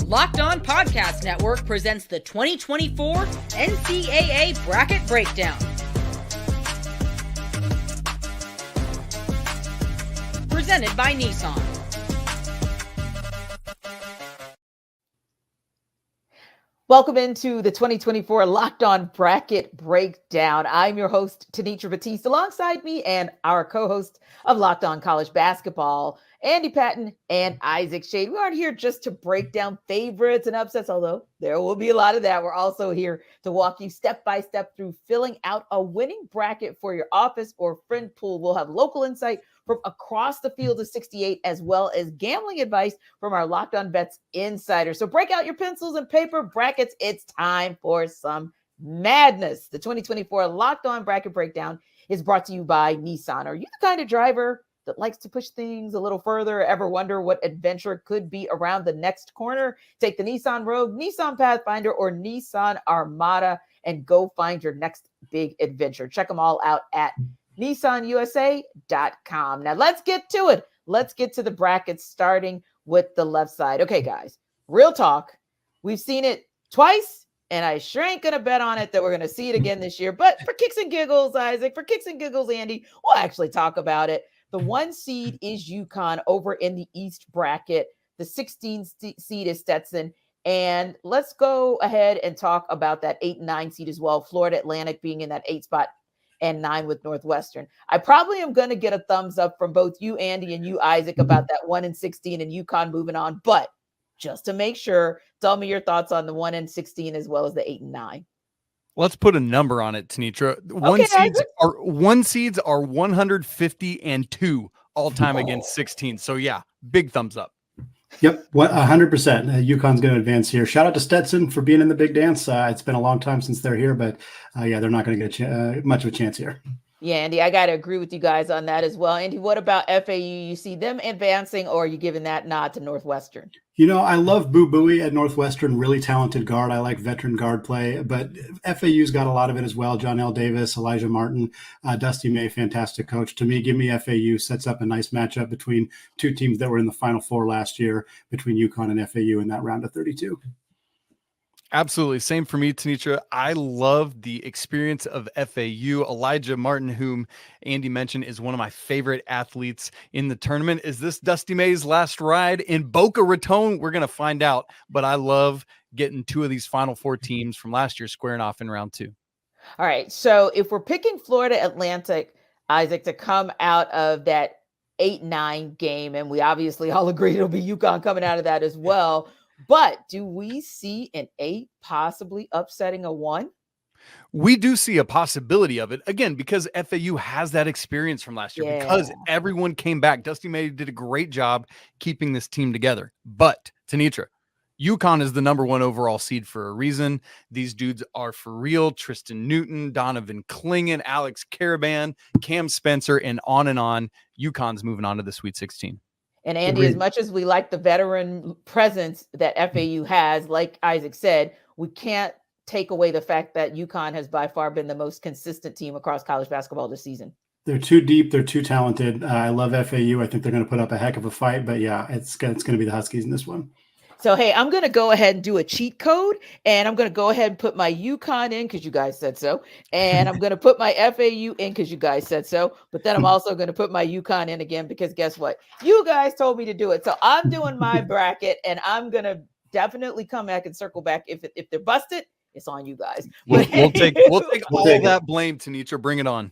Locked On Podcast Network presents the 2024 NCAA Bracket Breakdown. Presented by Nissan. Welcome into the 2024 Locked On Bracket Breakdown. I'm your host, Tenitra Batiste, alongside me and our co-host of Locked On College Basketball, Andy Patton and Isaac Schade. We aren't here just to break down favorites and upsets, although there will be a lot of that. We're also here to walk you step by step through filling out a winning bracket for your office or friend pool. We'll have local insight from across the field of 68, as well as gambling advice from our Locked On Bets insider. So break out your pencils and paper brackets. It's time for some madness. The 2024 Locked On Bracket Breakdown is brought to you by Nissan. Are you the kind of driver that likes to push things a little further? Ever wonder what adventure could be around the next corner? Take the Nissan Rogue, Nissan Pathfinder, or Nissan Armada and go find your next big adventure. Check them all out at nissanusa.com. Now let's get to it. Let's get to the brackets, starting with the left side. Okay, guys, real talk. We've seen it twice, and I sure ain't going to bet on it that we're going to see it again this year. But for kicks and giggles, Isaac, for kicks and giggles, Andy, we'll actually talk about it. The 1 seed is UConn over in the East bracket. The 16 seed is Stetson. And let's go ahead and talk about that 8 and 9 seed as well. Florida Atlantic being in that 8 spot and 9 with Northwestern. I probably am going to get a thumbs up from both you, Andy, and you, Isaac, about that 1 and 16 and UConn moving on. But just to make sure, tell me your thoughts on the 1 and 16 as well as the 8 and 9. Let's put a number on it, Tenitra. One seeds are 150-2 all time against 16. So yeah, big thumbs up. Yep, 100%. UConn's going to advance here. Shout out to Stetson for being in the big dance. It's been a long time since they're here, but yeah, they're not going to get much of a chance here. Yeah, Andy, I got to agree with you guys on that as well. Andy, what about FAU? You see them advancing, or are you giving that nod to Northwestern? You know, I love Boo Buie at Northwestern, really talented guard. I like veteran guard play, but FAU's got a lot of it as well. John L. Davis, Elijah Martin, Dusty May, fantastic coach. To me, give me FAU. Sets up a nice matchup between two teams that were in the Final Four last year, between UConn and FAU in that round of 32. Absolutely. Same for me, Tenitra. I love the experience of FAU. Elijah Martin, whom Andy mentioned, is one of my favorite athletes in the tournament. Is this Dusty May's last ride in Boca Raton? We're going to find out, but I love getting 2 of these Final Four teams from last year squaring off in round 2. All right. So if we're picking Florida Atlantic, Isaac, to come out of that 8-9 game, and we obviously all agree it'll be UConn coming out of that as well. But do we see an 8 possibly upsetting a 1? We do see a possibility of it, again, because FAU has that experience from last year, because everyone came back. Dusty May did a great job keeping this team together. But, Tenitra, UConn is the number 1 overall seed for a reason. These dudes are for real. Tristan Newton, Donovan Clingan, Alex Caravan, Cam Spencer, and on. UConn's moving on to the Sweet 16. And Andy, as much as we like the veteran presence that FAU has, like Isaac said, we can't take away the fact that UConn has by far been the most consistent team across college basketball this season. They're too deep. They're too talented. I love FAU. I think they're going to put up a heck of a fight. But yeah, it's going to be the Huskies in this one. So, hey, I'm going to go ahead and do a cheat code, and I'm going to go ahead and put my UConn in because you guys said so. And I'm going to put my FAU in because you guys said so. But then I'm also going to put my UConn in again because guess what? You guys told me to do it. So I'm doing my bracket, and I'm going to definitely come back and circle back. If they're busted, it's on you guys. We'll take all that blame, Tenitra. Bring it on.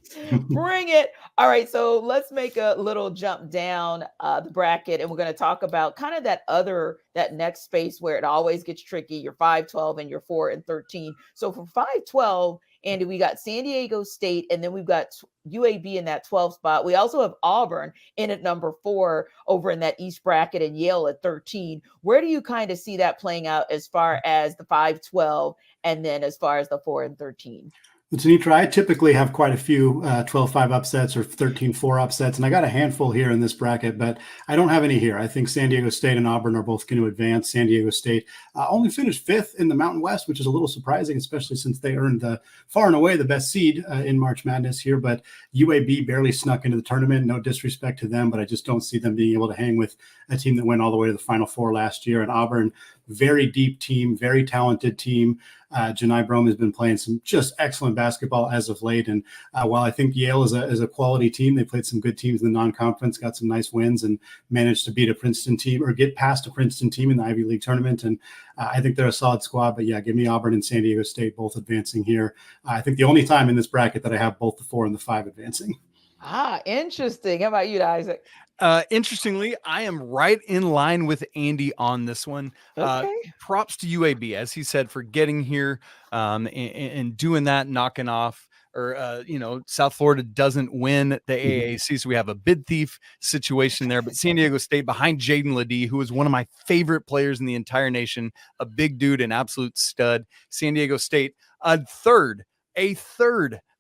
Bring it. All right. So let's make a little jump down the bracket, and we're going to talk about kind of that next space where it always gets tricky. Your 5-12 and your 4 and 13. So for 5-12, Andy, we got San Diego State, and then we've got UAB in that 12 spot. We also have Auburn in at number 4 over in that East bracket, and Yale at 13. Where do you kind of see that playing out as far as the 5-12 and then as far as the 4 and 13? Tenitra, I typically have quite a few 12-5 upsets or 13-4 upsets, and I got a handful here in this bracket, but I don't have any here. I think San Diego State and Auburn are both going to advance. San Diego State only finished 5th in the Mountain West, which is a little surprising, especially since they earned far and away the best seed in March Madness here, but UAB barely snuck into the tournament. No disrespect to them, but I just don't see them being able to hang with a team that went all the way to the Final Four last year. And Auburn, very deep team, very talented team. Janai Brome has been playing some just excellent basketball as of late. And while I think Yale is a quality team, they played some good teams in the non-conference, got some nice wins, and managed to beat a Princeton team or get past a Princeton team in the Ivy League tournament. And I think they're a solid squad. But yeah, give me Auburn and San Diego State both advancing here. I think the only time in this bracket that I have both the 4 and the 5 advancing. Interesting. How about you, Isaac? Interestingly, I am right in line with Andy on this one. Okay. Props to UAB, as he said, for getting here and doing that, knocking off. Or, South Florida doesn't win the AAC, so we have a bid thief situation there. But San Diego State behind Jaden Ledee, who is one of my favorite players in the entire nation, a big dude, an absolute stud. San Diego State, a third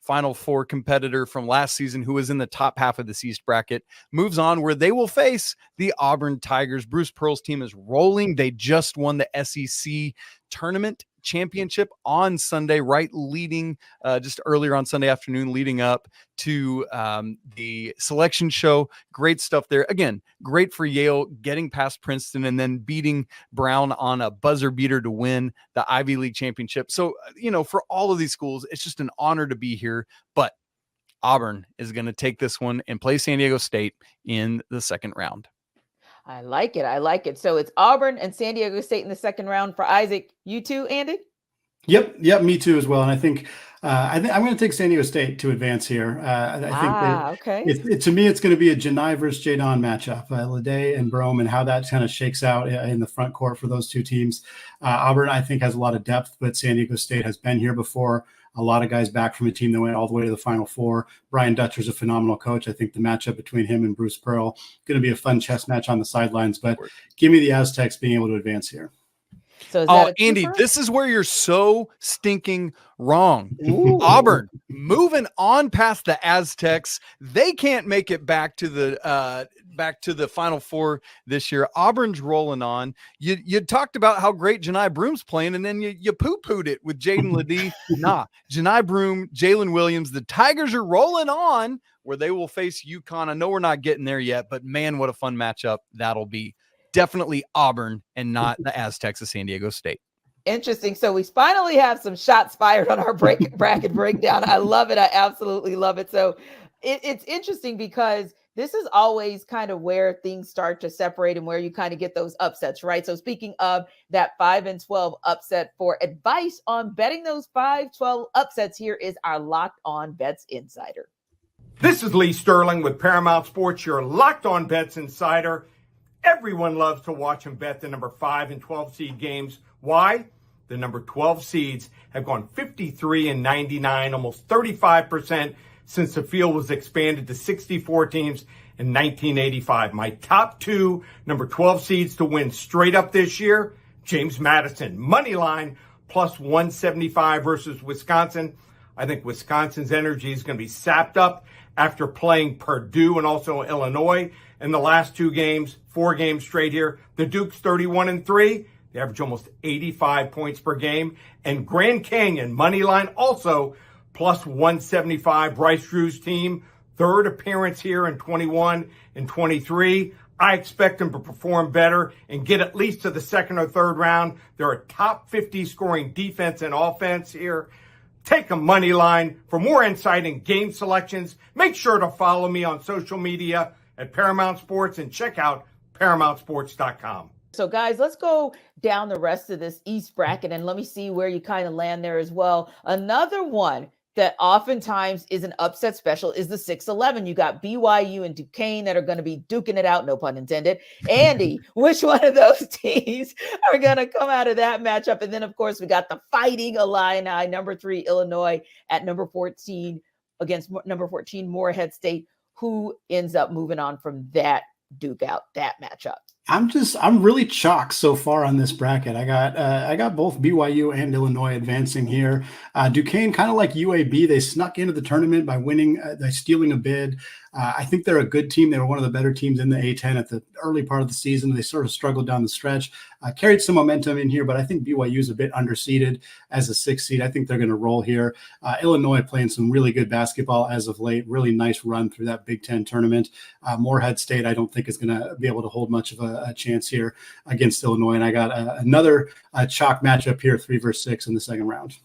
Final Four competitor from last season who was in the top half of this East bracket, moves on where they will face the Auburn Tigers. Bruce Pearl's team is rolling. They just won the SEC tournament championship on Sunday, leading just earlier on Sunday afternoon, leading up to the selection show. Great stuff there. Again, great for Yale getting past Princeton and then beating Brown on a buzzer beater to win the Ivy League championship. So, for all of these schools, it's just an honor to be here. But Auburn is going to take this one and play San Diego State in the second round. I like it. So it's Auburn and San Diego State in the second round for Isaac. You too, Andy? Yep, me too as well. And I think I'm going to take San Diego State to advance here. I think to me, it's going to be a Janai versus Jadon matchup, Ledee and Brome, and how that kind of shakes out in the front court for those two teams. Auburn, I think, has a lot of depth, but San Diego State has been here before. A lot of guys back from a team that went all the way to the Final Four. Brian Dutcher's a phenomenal coach. I think the matchup between him and Bruce Pearl going to be a fun chess match on the sidelines. But give me the Aztecs being able to advance here. So Andy, this is where you're so stinking wrong. Ooh. Auburn moving on past the Aztecs. They can't make it back to the Final Four this year. Auburn's rolling on. You talked about how great Janai Broom's playing, and then you poo-pooed it with Jaden Ledee. Janai Broom, Jalen Williams. The Tigers are rolling on where they will face UConn. I know we're not getting there yet, but man, what a fun matchup that'll be. Definitely Auburn and not the Aztecs of San Diego State. Interesting. So we finally have some shots fired on our bracket breakdown. I love it. I absolutely love it. So it's interesting because this is always kind of where things start to separate and where you kind of get those upsets, right? So speaking of that 5-12 upset, for advice on betting those 5-12 upsets, here is our Locked On Bets Insider. This is Lee Sterling with Paramount Sports, your Locked On Bets Insider. Everyone loves to watch and bet the number 5 and 12 seed games. Why? The number 12 seeds have gone 53-99, almost 35% since the field was expanded to 64 teams in 1985. My top 2 number 12 seeds to win straight up this year, James Madison, money line, plus 175 versus Wisconsin. I think Wisconsin's energy is going to be sapped up after playing Purdue and also Illinois in the last 2 games, 4 games straight here. The Dukes 31-3. They average almost 85 points per game. And Grand Canyon, money line also plus 175. Bryce Drew's team, 3rd appearance here in 21 and 23. I expect them to perform better and get at least to the 2nd or 3rd round. They're a top 50 scoring defense and offense here. Take a money line. For more insight and game selections, make sure to follow me on social media at Paramount Sports and check out ParamountSports.com. So guys, let's go down the rest of this East bracket and let me see where you kind of land there as well. Another one that oftentimes is an upset special is the 6-11. You got BYU and Duquesne that are going to be duking it out, no pun intended. Andy, which one of those teams are going to come out of that matchup? And then, of course, we got the Fighting Illini, number 3 Illinois at number 14 against number 14 Morehead State. Who ends up moving on from that duke out, that matchup? I'm really chalk so far on this bracket. I got both BYU and Illinois advancing here. Duquesne, kind of like UAB, they snuck into the tournament by winning, by stealing a bid. I think they're a good team. They were one of the better teams in the A10 at the early part of the season. They sort of struggled down the stretch, carried some momentum in here, but I think BYU is a bit underseeded as a 6th seed. I think they're going to roll here. Illinois playing some really good basketball as of late. Really nice run through that Big Ten tournament. Morehead State, I don't think is going to be able to hold much of a chance here against Illinois. And I got another chalk matchup here, 3 versus 6 in the second round.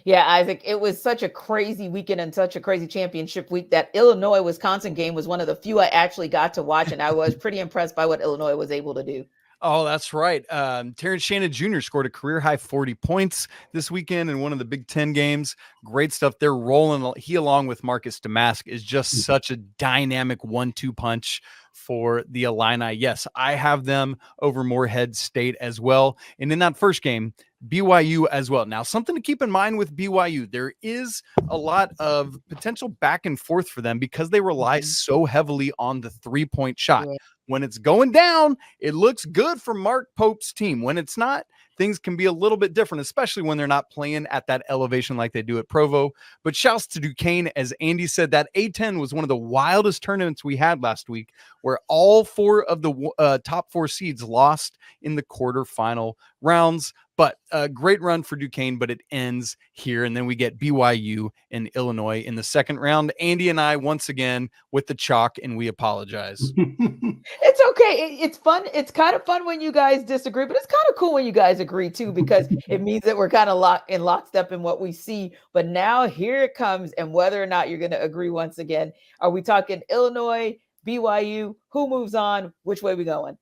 Yeah, Isaac, it was such a crazy weekend and such a crazy championship week. That Illinois-Wisconsin game was one of the few I actually got to watch, and I was pretty impressed by what Illinois was able to do. Oh, that's right. Terrence Shannon Jr. scored a career-high 40 points this weekend in one of the Big Ten games. Great stuff. They're rolling. He, along with Marcus Damask, is just such a dynamic 1-2 punch for the Illini. Yes, I have them over Morehead State as well. And in that first game, BYU as well. Now, something to keep in mind with BYU, there is a lot of potential back and forth for them because they rely so heavily on the 3-point shot. Yeah. When it's going down, it looks good for Mark Pope's team. When it's not, things can be a little bit different, especially when they're not playing at that elevation like they do at Provo. But shouts to Duquesne. As Andy said, that A10 was one of the wildest tournaments we had last week, where all 4 of the top 4 seeds lost in the quarterfinal rounds. But a great run for Duquesne, but it ends here. And then we get BYU and Illinois in the second round. Andy and I, once again, with the chalk, and we apologize. It's okay. It's fun. It's kind of fun when you guys disagree, but it's kind of cool when you guys agree too, because it means that we're kind of lockstep in what we see. But now here it comes, and whether or not you're going to agree once again. Are we talking Illinois, BYU? Who moves on? Which way we going?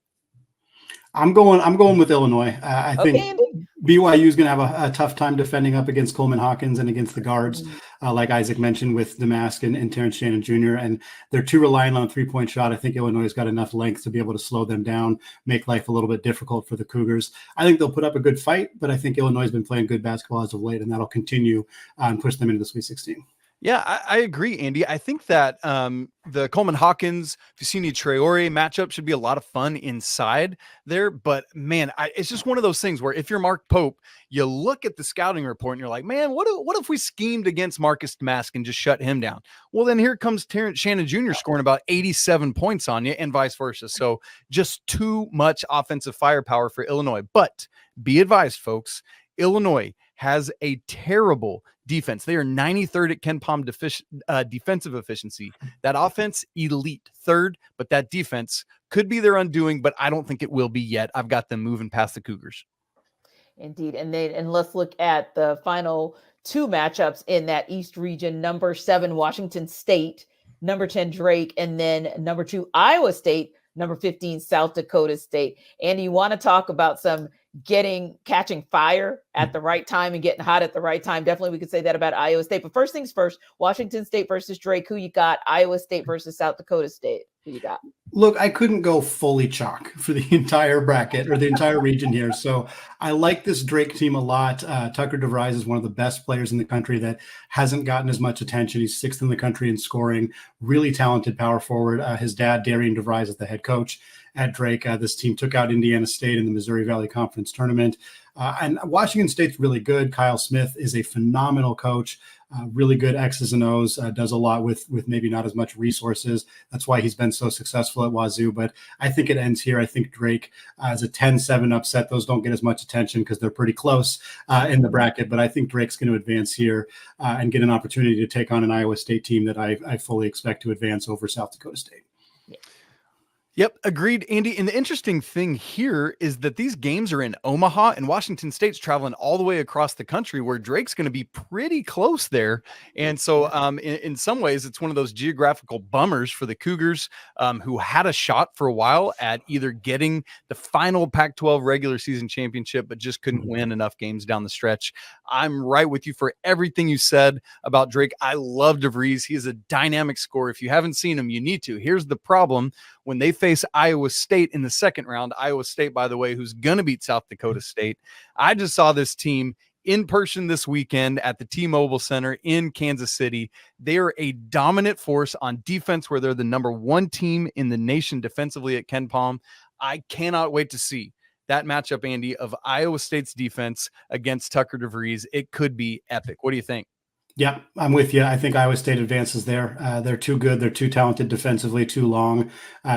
I'm going with Illinois. I think Andy. BYU is going to have a tough time defending up against Coleman Hawkins and against the guards, like Isaac mentioned, with Damask and Terrence Shannon Jr. And they're too reliant on a 3-point shot. I think Illinois has got enough length to be able to slow them down, make life a little bit difficult for the Cougars. I think they'll put up a good fight, but I think Illinois has been playing good basketball as of late, and that'll continue and push them into the Sweet 16. Yeah, I agree, Andy. I think that the Coleman Hawkins, Vicini Traore matchup should be a lot of fun inside there. But man, it's just one of those things where if you're Mark Pope, you look at the scouting report and you're like, man, what if we schemed against Marcus Damask and just shut him down? Well, then here comes Terrence Shannon Jr. scoring about 87 points on you, and vice versa. So just too much offensive firepower for Illinois. But be advised, folks, Illinois has a terrible defense. They are 93rd at KenPom defensive efficiency. That offense, elite 3rd, but that defense could be their undoing, but I don't think it will be yet. I've got them moving past the Cougars. Indeed. And let's look at the final 2 matchups in that East region. Number 7, Washington State, number 10, Drake, and then number 2, Iowa State, number 15, South Dakota State. Andy, you want to talk about some catching fire at the right time and getting hot at the right time? Definitely we could say that about Iowa State. But first things first, Washington State versus Drake. Who you got? Iowa State versus South Dakota State. Who you got? Look, I couldn't go fully chalk for the entire bracket or the entire region here. So I like this Drake team a lot. Tucker DeVries is one of the best players in the country that hasn't gotten as much attention. He's 6th in the country in scoring, really talented power forward. His dad, Darian DeVries, is the head coach at Drake. This team took out Indiana State in the Missouri Valley Conference Tournament. And Washington State's really good. Kyle Smith is a phenomenal coach, really good X's and O's, does a lot with maybe not as much resources. That's why he's been so successful at Wazoo. But I think it ends here. I think Drake is a 10-7 upset. Those don't get as much attention because they're pretty close in the bracket. But I think Drake's going to advance here and get an opportunity to take on an Iowa State team that I fully expect to advance over South Dakota State. Yep, agreed, Andy. And the interesting thing here is that these games are in Omaha, and Washington State's traveling all the way across the country, where Drake's going to be pretty close there. And so in some ways, it's one of those geographical bummers for the Cougars, who had a shot for a while at either getting the final Pac-12 regular season championship, but just couldn't win enough games down the stretch. I'm right with you for everything you said about Drake. I love DeVries. He is a dynamic scorer. If you haven't seen him, you need to. Here's the problem. When they face Iowa State in the second round, Iowa State, by the way, who's going to beat South Dakota State. I just saw this team in person this weekend at the T-Mobile Center in Kansas City. They are a dominant force on defense, where they're the number 1 team in the nation defensively at KenPom. I cannot wait to see that matchup, Andy, of Iowa State's defense against Tucker DeVries. It could be epic. What do you think? Yeah, I'm with you. I think Iowa State advances there. They're too good. They're too talented defensively, too long,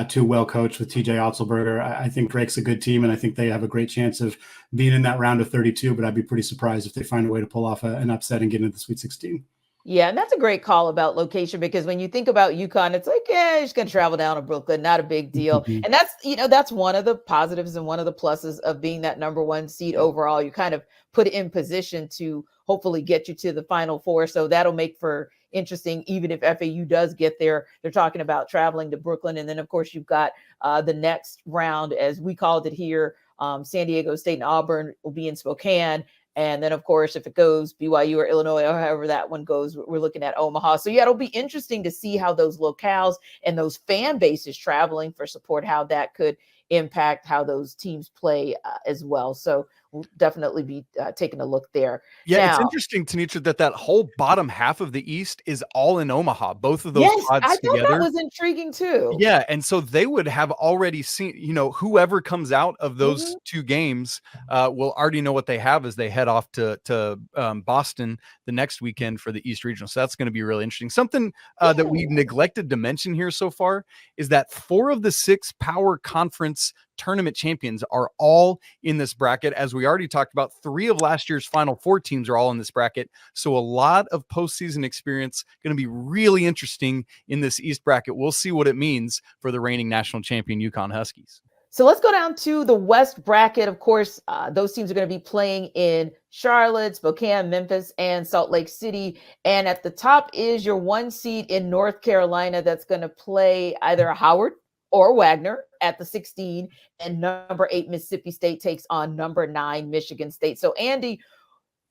too well coached with TJ Otzelberger. I think Drake's a good team, and I think they have a great chance of being in that round of 32, but I'd be pretty surprised if they find a way to pull off an upset and get into the Sweet 16. Yeah, and that's a great call about location, because when you think about UConn, it's like, yeah, you're just going to travel down to Brooklyn, not a big deal. Mhm. And that's one of the positives and one of the pluses of being that number one seed overall. You kind of put in position to hopefully get you to the Final Four. So that'll make for interesting, even if FAU does get there. They're talking about traveling to Brooklyn. And then, of course, you've got the next round, as we called it here. San Diego State and Auburn will be in Spokane. And then, of course, if it goes BYU or Illinois, or however that one goes, we're looking at Omaha. So, yeah, it'll be interesting to see how those locales and those fan bases traveling for support, how that could impact how those teams play as well. So we'll definitely be taking a look there. Yeah, now, it's interesting, Tenitra, that whole bottom half of the East is all in Omaha. Both of those yes, pods I thought together. that was intriguing too. Yeah, and so they would have already seen, whoever comes out of those two games will already know what they have as they head off to Boston the next weekend for the East Regional. So that's going to be really interesting. Something that we neglected to mention here so far is that 4 of the 6 Power Conference tournament champions are all in this bracket. As we already talked about, 3 of last year's Final Four teams are all in this bracket. So a lot of postseason experience, going to be really interesting in this East bracket. We'll see what it means for the reigning national champion UConn Huskies. So let's go down to the West bracket. Of course, those teams are going to be playing in Charlotte, Spokane, Memphis, and Salt Lake City. And at the top is your 1 seed in North Carolina that's going to play either Howard or Wagner at the 16, and number 8 Mississippi State takes on number 9 Michigan State. So Andy,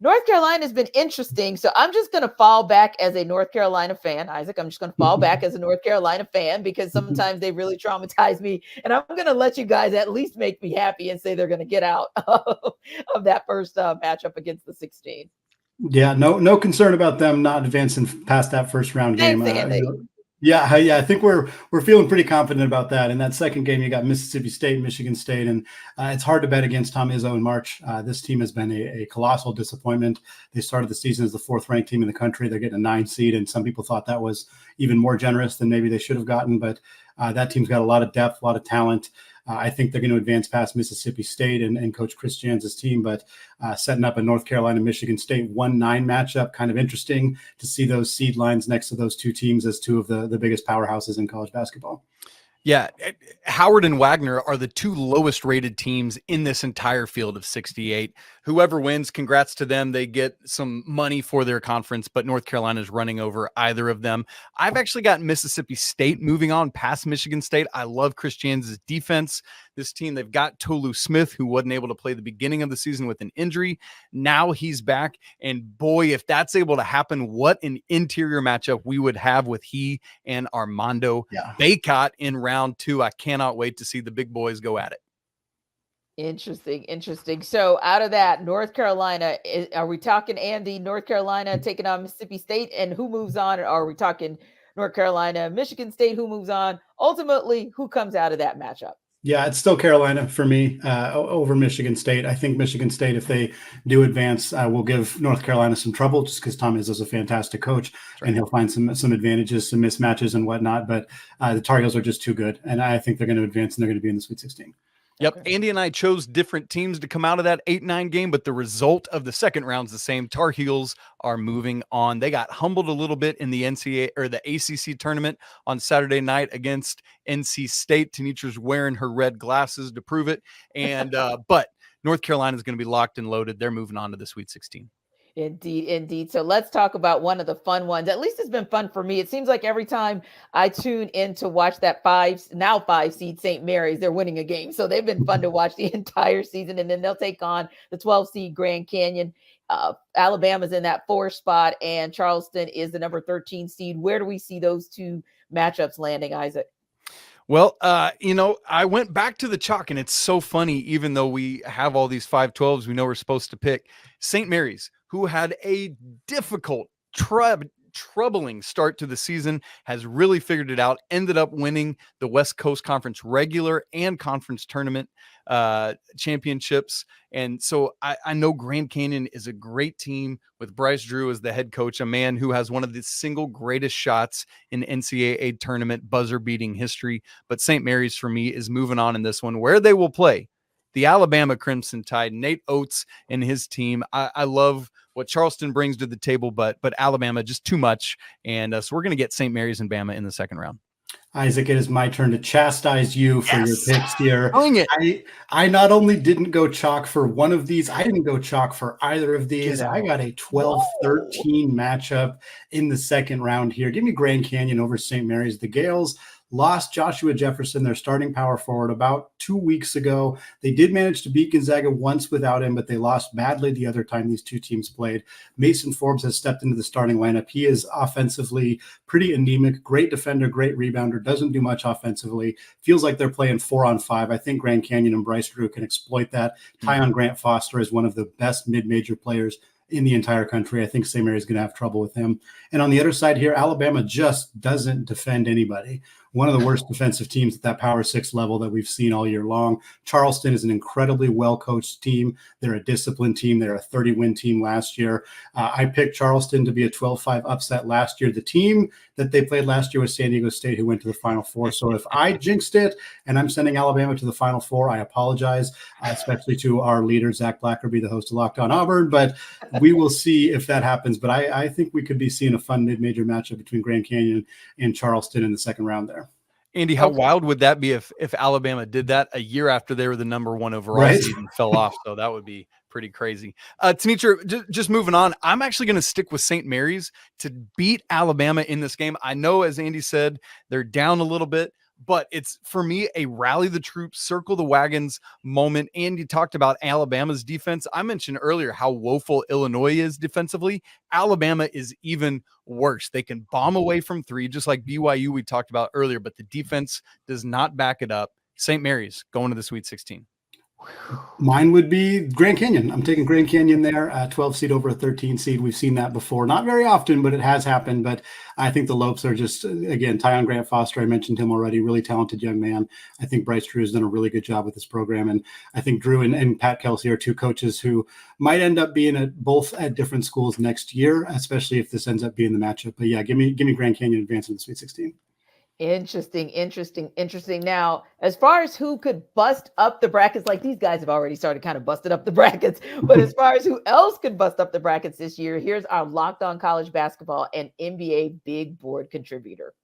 North Carolina has been interesting. So I'm just going to fall back as a North Carolina fan. Isaac, I'm just going to fall back as a North Carolina fan, because sometimes they really traumatize me. And I'm going to let you guys at least make me happy and say they're going to get out of that first matchup against the 16. Yeah, no concern about them not advancing past that first round game. Yeah, I think we're feeling pretty confident about that. In that second game, you got Mississippi State, Michigan State, and it's hard to bet against Tom Izzo in March. This team has been a colossal disappointment. They started the season as the 4th ranked team in the country. They're getting a 9 seed, and some people thought that was even more generous than maybe they should have gotten. But that team's got a lot of depth, a lot of talent. I think they're going to advance past Mississippi State and Coach Chris Jans' team, but setting up a North Carolina, Michigan State 1-9 matchup, kind of interesting to see those seed lines next to those 2 teams as 2 of the biggest powerhouses in college basketball. Yeah, Howard and Wagner are the 2 lowest rated teams in this entire field of 68. Whoever wins, congrats to them. They get some money for their conference, but North Carolina is running over either of them. I've actually got Mississippi State moving on past Michigan State. I love Chris Jans' defense. This team, they've got Tolu Smith, who wasn't able to play the beginning of the season with an injury. Now he's back. And boy, if that's able to happen, what an interior matchup we would have with he and Armando Baycott in round 2. I cannot wait to see the big boys go at it. Interesting. So out of that, North Carolina, are we talking, Andy, North Carolina taking on Mississippi State, and who moves on? Or are we talking North Carolina, Michigan State, who moves on? Ultimately, who comes out of that matchup? Yeah, it's still Carolina for me over Michigan State. I think Michigan State, if they do advance, will give North Carolina some trouble, just because Tom Izzo's a fantastic coach, and he'll find some advantages, some mismatches and whatnot. But the Tar Heels are just too good, and I think they're going to advance, and they're going to be in the Sweet 16. Yep. Okay. Andy and I chose different teams to come out of that 8-9 game, but the result of the second round's the same. Tar Heels are moving on. They got humbled a little bit in the NCAA or the ACC tournament on Saturday night against NC State. Tenitra's wearing her red glasses to prove it. And but North Carolina is going to be locked and loaded. They're moving on to the Sweet 16. Indeed. So let's talk about one of the fun ones. At least it's been fun for me. It seems like every time I tune in to watch that 5 seed St. Mary's, they're winning a game. So they've been fun to watch the entire season. And then they'll take on the 12 seed Grand Canyon. Alabama's in that 4 spot, and Charleston is the number 13 seed. Where do we see those 2 matchups landing, Isaac? Well, I went back to the chalk, and it's so funny, even though we have all these 5-12s we know we're supposed to pick. St. Mary's, who had a difficult troubling start to the season, has really figured it out, ended up winning the West Coast Conference regular and conference tournament championships. And so I know Grand Canyon is a great team with Bryce Drew as the head coach, a man who has one of the single greatest shots in NCAA tournament buzzer beating history. But St. Mary's for me is moving on in this one, where they will play the Alabama Crimson Tide, Nate Oates and his team. I love what Charleston brings to the table, but Alabama just too much. And so we're going to get St. Mary's and Bama in the second round. Isaac, it is my turn to chastise you for your picks here. Bring it. I not only didn't go chalk for one of these, I didn't go chalk for either of these. I got a 12-13 matchup in the second round here. Give me Grand Canyon over St. Mary's. The Gales lost Joshua Jefferson, their starting power forward, about 2 weeks ago. They did manage to beat Gonzaga once without him, but they lost badly the other time these two teams played. Mason Forbes has stepped into the starting lineup. He is offensively pretty anemic, great defender, great rebounder, doesn't do much offensively. Feels like they're playing 4-on-5. I think Grand Canyon and Bryce Drew can exploit that. Tyon Grant Foster is one of the best mid-major players in the entire country. I think St. Mary's going to have trouble with him. And on the other side here, Alabama just doesn't defend anybody. One of the worst defensive teams at that Power 6 level that we've seen all year long. Charleston is an incredibly well-coached team. They're a disciplined team. They're a 30-win team last year. I picked Charleston to be a 12-5 upset last year. The team that they played last year was San Diego State, who went to the Final Four. So if I jinxed it and I'm sending Alabama to the Final Four, I apologize, especially to our leader, Zach Blackerby, the host of Locked On Auburn. But we will see if that happens. But I think we could be seeing a fun mid-major matchup between Grand Canyon and Charleston in the second round there. Andy, how wild would that be if Alabama did that a year after they were the number one overall seed and fell off? So that would be pretty crazy. Tenitra, just moving on, I'm actually going to stick with St. Mary's to beat Alabama in this game. I know, as Andy said, they're down a little bit, but it's, for me, a rally the troops, circle the wagons moment. Andy talked about Alabama's defense. I mentioned earlier how woeful Illinois is defensively. Alabama is even worse. They can bomb away from three, just like BYU we talked about earlier, but the defense does not back it up. St. Mary's going to the Sweet 16. Mine would be Grand Canyon. I'm taking Grand Canyon there, 12 seed over a 13 seed. We've seen that before. Not very often, but it has happened. But I think the Lopes are just, again, Tyon Grant Foster, I mentioned him already, really talented young man. I think Bryce Drew has done a really good job with this program. And I think Drew and Pat Kelsey are two coaches who might end up being both at different schools next year, especially if this ends up being the matchup. But yeah, give me Grand Canyon advancing the Sweet 16. Interesting. Now, as far as who could bust up the brackets, like these guys have already started kind of busted up the brackets, but as far as who else could bust up the brackets this year, here's our Locked On College Basketball and NBA Big Board contributor.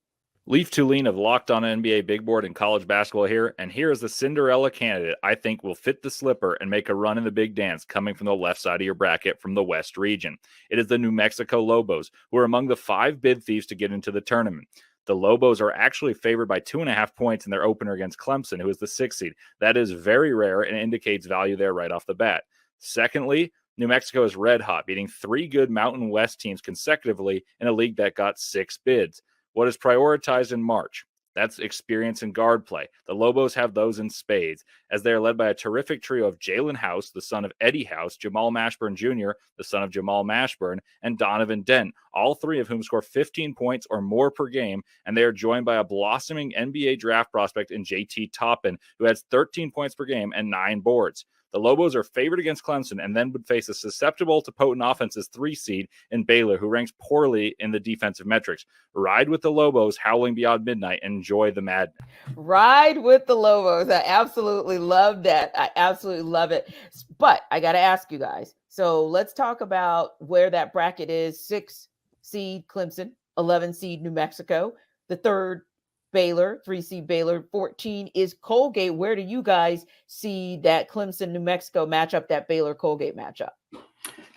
Leaf Tulane of Locked On NBA Big Board and College Basketball here, and here is the Cinderella candidate I think will fit the slipper and make a run in the big dance coming from the left side of your bracket from the West region. It is the New Mexico Lobos, who are among the 5 bid thieves to get into the tournament. The Lobos are actually favored by 2.5 points in their opener against Clemson, who is the 6th seed. That is very rare and indicates value there right off the bat. Secondly, New Mexico is red hot, beating 3 good Mountain West teams consecutively in a league that got 6 bids. What is prioritized in March? That's experience and guard play. The Lobos have those in spades, as they are led by a terrific trio of Jalen House, the son of Eddie House, Jamal Mashburn Jr., the son of Jamal Mashburn, and Donovan Dent, all 3 of whom score 15 points or more per game, and they are joined by a blossoming NBA draft prospect in JT Toppin, who has 13 points per game and 9 boards. The Lobos are favored against Clemson and then would face a susceptible to potent offense's 3 seed in Baylor, who ranks poorly in the defensive metrics. Ride with the Lobos, howling beyond midnight, and enjoy the madness. Ride with the Lobos. I absolutely love that. I absolutely love it. But I got to ask you guys. So let's talk about where that bracket is. 6 seed Clemson, 11 seed New Mexico, the 3rd Baylor, 3 seed Baylor, 14 is Colgate. Where do you guys see that Clemson New Mexico matchup, that Baylor Colgate matchup?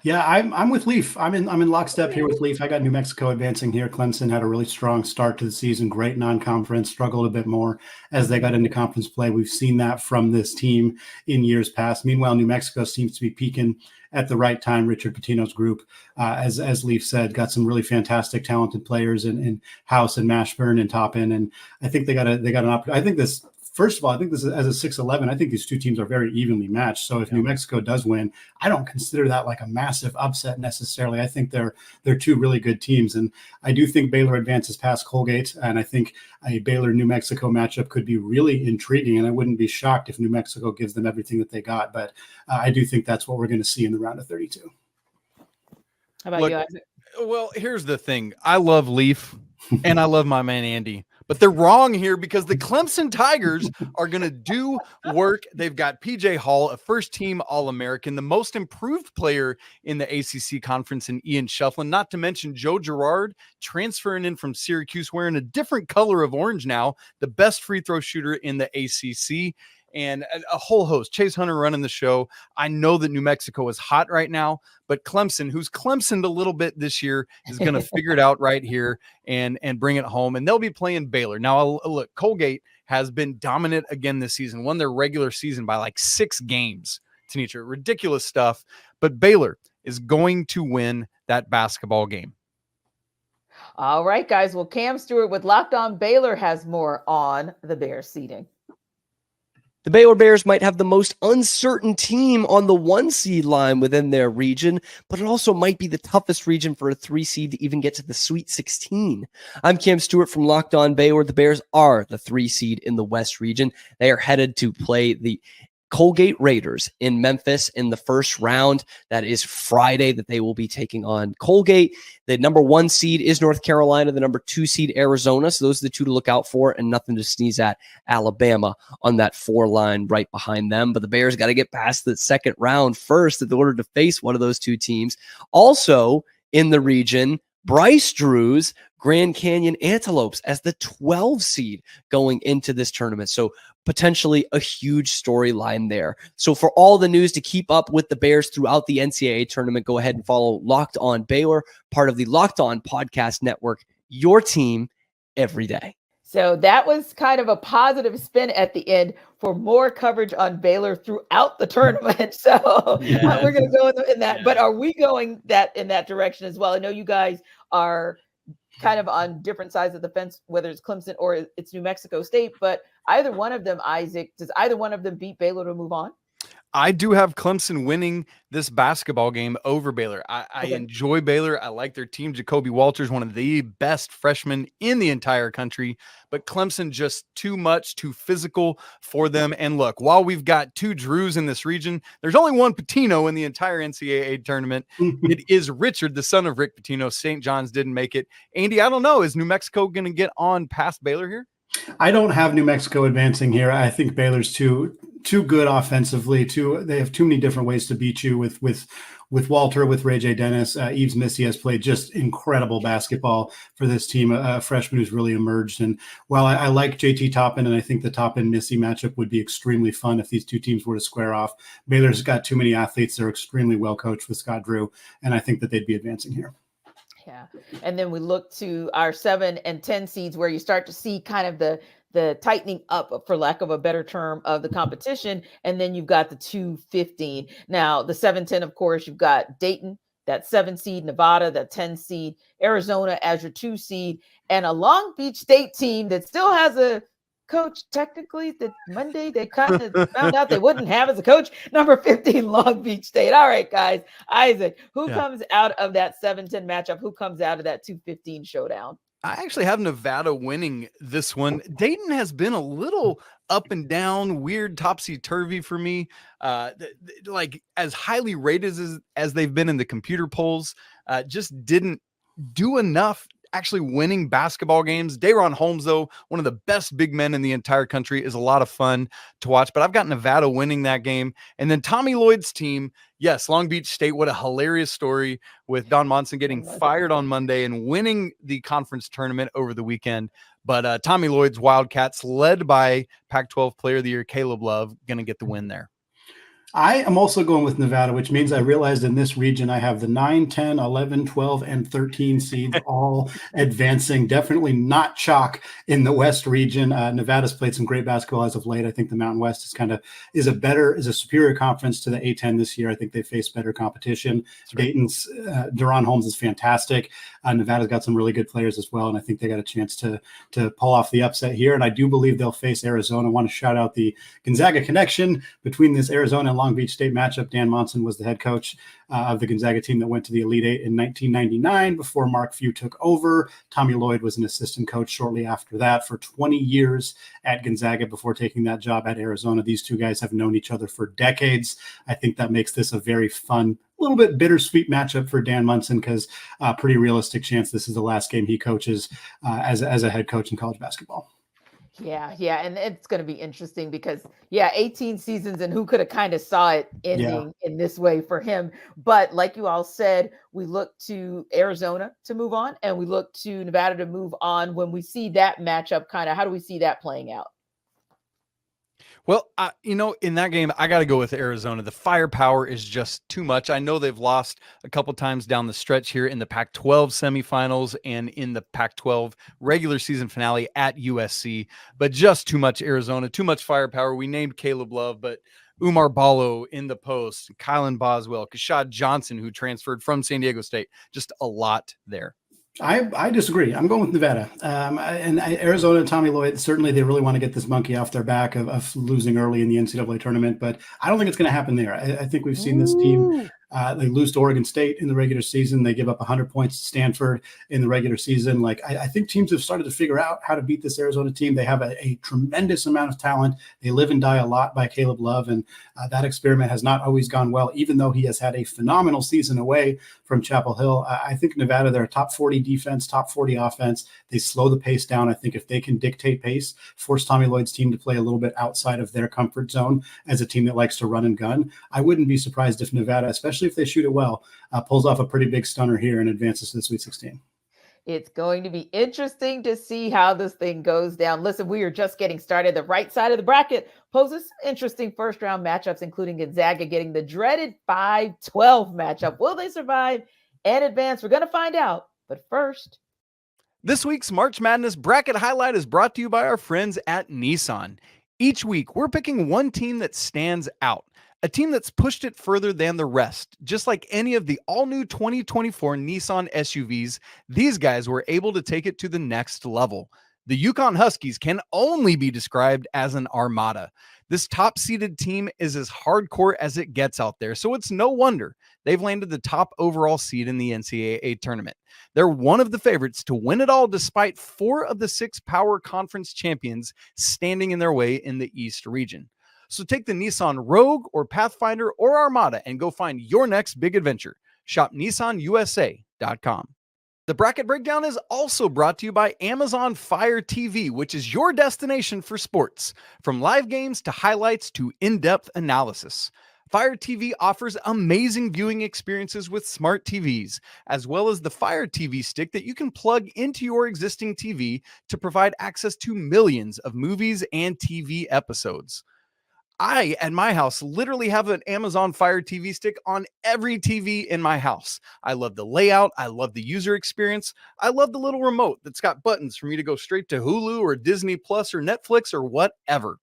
Yeah, I'm with Leaf. I'm in lockstep here with Leaf. I got New Mexico advancing here. Clemson had a really strong start to the season, great non-conference, struggled a bit more as they got into conference play. We've seen that from this team in years past. Meanwhile, New Mexico seems to be peaking at the right time. Richard Pitino's group, as Leaf said, got some really fantastic, talented players in House and Mashburn and Toppin, and I think they got an opportunity. I think this first of all, I think this is as a 6-11. I think these two teams are very evenly matched. So if New Mexico does win, I don't consider that like a massive upset necessarily. I think they're two really good teams, and I do think Baylor advances past Colgate, and I think a Baylor-New Mexico matchup could be really intriguing, and I wouldn't be shocked if New Mexico gives them everything that they got. But I do think that's what we're going to see in the round of 32. How about you, Isaac? Well, here's the thing. I love Leaf and I love my man Andy, but they're wrong here because the Clemson Tigers are going to do work. They've got PJ Hall, a first-team All-American, the most improved player in the ACC conference, in Ian Shufflin, not to mention Joe Girard transferring in from Syracuse, wearing a different color of orange now, the best free throw shooter in the ACC. And a whole host. Chase Hunter running the show. I know that New Mexico is hot right now, but Clemson, who's Clemsoned a little bit this year, is going to figure it out right here and bring it home. And they'll be playing Baylor. Now, look, Colgate has been dominant again this season, won their regular season by like 6 games. Tenitra, ridiculous stuff. But Baylor is going to win that basketball game. All right, guys. Well, Cam Stewart with Locked On Baylor has more on the Bears seeding. The Baylor Bears might have the most uncertain team on the 1 seed line within their region, but it also might be the toughest region for a 3 seed to even get to the Sweet 16. I'm Cam Stewart from Locked On Baylor. The Bears are the 3 seed in the West region. They are headed to play the Colgate Raiders in Memphis in the first round. That is Friday that they will be taking on Colgate. The number 1 seed is North Carolina, the number 2 seed Arizona. So those are the two to look out for, and nothing to sneeze at. Alabama on that 4 line right behind them. But the Bears got to get past the second round first in order to face one of those two teams. Also in the region, Bryce Drew's Grand Canyon Antelopes as the 12 seed going into this tournament. So potentially a huge storyline there. So for all the news to keep up with the Bears throughout the NCAA tournament, go ahead and follow Locked On Baylor, part of the Locked On Podcast Network, your team every day. So that was kind of a positive spin at the end for more coverage on Baylor throughout the tournament. So we're going to go in that. But are we going in that direction as well? I know you guys are kind of on different sides of the fence, whether it's Clemson or it's New Mexico State, but either one of them, Isaac, does either one of them beat Baylor to move on? I do have Clemson winning this basketball game over Baylor. I enjoy Baylor. I like their team. Jacoby Walters, one of the best freshmen in the entire country, but Clemson just too much, too physical for them. And look, while we've got 2 Drews in this region, there's only 1 Pitino in the entire NCAA tournament. It is Richard, the son of Rick Pitino. St. John's didn't make it. Andy, I don't know. Is New Mexico going to get on past Baylor here? I don't have New Mexico advancing here. I think Baylor's too good offensively. They have too many different ways to beat you with Walter, with Ray J. Dennis. Yves Missy has played just incredible basketball for this team, a freshman who's really emerged. And while I like JT Toppin, and I think the Toppin-Missy matchup would be extremely fun if these two teams were to square off, Baylor's got too many athletes. They're extremely well coached with Scott Drew, and I think that they'd be advancing here. Yeah. And then we look to our 7 and 10 seeds where you start to see kind of the tightening up, for lack of a better term, of the competition. And then you've got the 2-15. Now, the 7-10, of course, you've got Dayton, that 7 seed, Nevada, that 10 seed, Arizona as your 2 seed, and a Long Beach State team that still has a coach. Technically, that Monday they kind of found out they wouldn't have as a coach, number 15 Long Beach State. All right, guys. Isaac, who comes out of that 7-10 matchup? Who comes out of that 2-15 showdown? I actually have Nevada winning this one. Dayton has been a little up and down, weird, topsy-turvy for me. Like as highly rated as they've been in the computer polls, just didn't do enough actually winning basketball games. Dayron Holmes, though, one of the best big men in the entire country, is a lot of fun to watch. But I've got Nevada winning that game. And then Tommy Lloyd's team, yes, Long Beach State, what a hilarious story with Don Monson getting fired on Monday and winning the conference tournament over the weekend. But Tommy Lloyd's Wildcats, led by Pac-12 Player of the Year Caleb Love, going to get the win there. I am also going with Nevada, which means I realized in this region I have the 9, 10, 11, 12, and 13 seeds all advancing. Definitely not chalk in the West region. Nevada's played some great basketball as of late. I think the Mountain West is a superior conference to the A10 this year. I think they face better competition. Right. Dayton's Deron Holmes is fantastic. Nevada's got some really good players as well, and I think they got a chance to pull off the upset here. And I do believe they'll face Arizona. I want to shout out the Gonzaga connection between this Arizona and Long Beach State matchup. Dan Monson was the head coach of the Gonzaga team that went to the Elite Eight in 1999 before Mark Few took over. Tommy Lloyd was an assistant coach shortly after that for 20 years at Gonzaga before taking that job at Arizona. These two guys have known each other for decades. I think that makes this a very fun, a little bit bittersweet matchup for Dan Monson because pretty realistic chance this is the last game he coaches as a head coach in college basketball. Yeah. And it's going to be interesting because, 18 seasons and who could have kind of saw it ending in this way for him. But like you all said, we look to Arizona to move on and we look to Nevada to move on. When we see that matchup, how do we see that playing out? Well, in that game, I got to go with Arizona. The firepower is just too much. I know they've lost a couple times down the stretch here in the Pac-12 semifinals and in the Pac-12 regular season finale at USC, but just too much Arizona, too much firepower. We named Caleb Love, but Umar Ballo in the post, Kylan Boswell, Kashad Johnson, who transferred from San Diego State, just a lot there. I disagree. I'm going with Nevada. And Arizona and Tommy Lloyd, certainly they really want to get this monkey off their back of losing early in the NCAA tournament, but I don't think it's going to happen there. I think we've seen this team. They lose to Oregon State in the regular season. They give up 100 points to Stanford in the regular season. I think teams have started to figure out how to beat this Arizona team. They have a tremendous amount of talent. They live and die a lot by Caleb Love, and that experiment has not always gone well, even though he has had a phenomenal season away from Chapel Hill. I think Nevada, they're a top 40 defense, top 40 offense. They slow the pace down. I think if they can dictate pace, force Tommy Lloyd's team to play a little bit outside of their comfort zone as a team that likes to run and gun, I wouldn't be surprised if Nevada, especially if they shoot it well, pulls off a pretty big stunner here and advances to the Sweet 16. It's going to be interesting to see how this thing goes down. Listen, we are just getting started. The right side of the bracket poses interesting first-round matchups, including Gonzaga getting the dreaded 5-12 matchup. Will they survive and advance? We're going to find out. But first, this week's March Madness bracket highlight is brought to you by our friends at Nissan. Each week, we're picking one team that stands out. A team that's pushed it further than the rest. Just like any of the all-new 2024 Nissan SUVs, these guys were able to take it to the next level. The UConn Huskies can only be described as an armada. This top-seeded team is as hardcore as it gets out there, so it's no wonder they've landed the top overall seed in the NCAA tournament. They're one of the favorites to win it all despite 4 of the 6 power conference champions standing in their way in the East region. So take the Nissan Rogue or Pathfinder or Armada and go find your next big adventure. Shop NissanUSA.com. The bracket breakdown is also brought to you by Amazon Fire TV, which is your destination for sports. From live games to highlights to in-depth analysis. Fire TV offers amazing viewing experiences with smart TVs, as well as the Fire TV stick that you can plug into your existing TV to provide access to millions of movies and TV episodes. I, at my house, literally have an Amazon Fire TV stick on every TV in my house. I love the layout. I love the user experience. I love the little remote that's got buttons for me to go straight to Hulu or Disney Plus or Netflix or whatever.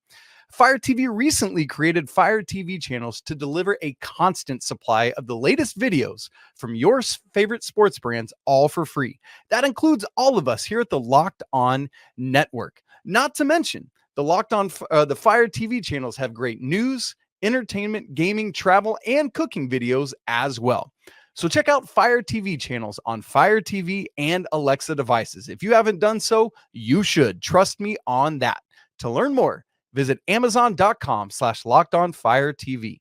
Fire TV recently created Fire TV channels to deliver a constant supply of the latest videos from your favorite sports brands, all for free. That includes all of us here at the Locked On Network. Not to mention, the Fire TV channels have great news, entertainment, gaming, travel, and cooking videos as well. So check out Fire TV channels on Fire TV and Alexa devices. If you haven't done so, you should. Trust me on that. To learn more, visit Amazon.com/LockedOnFireTV.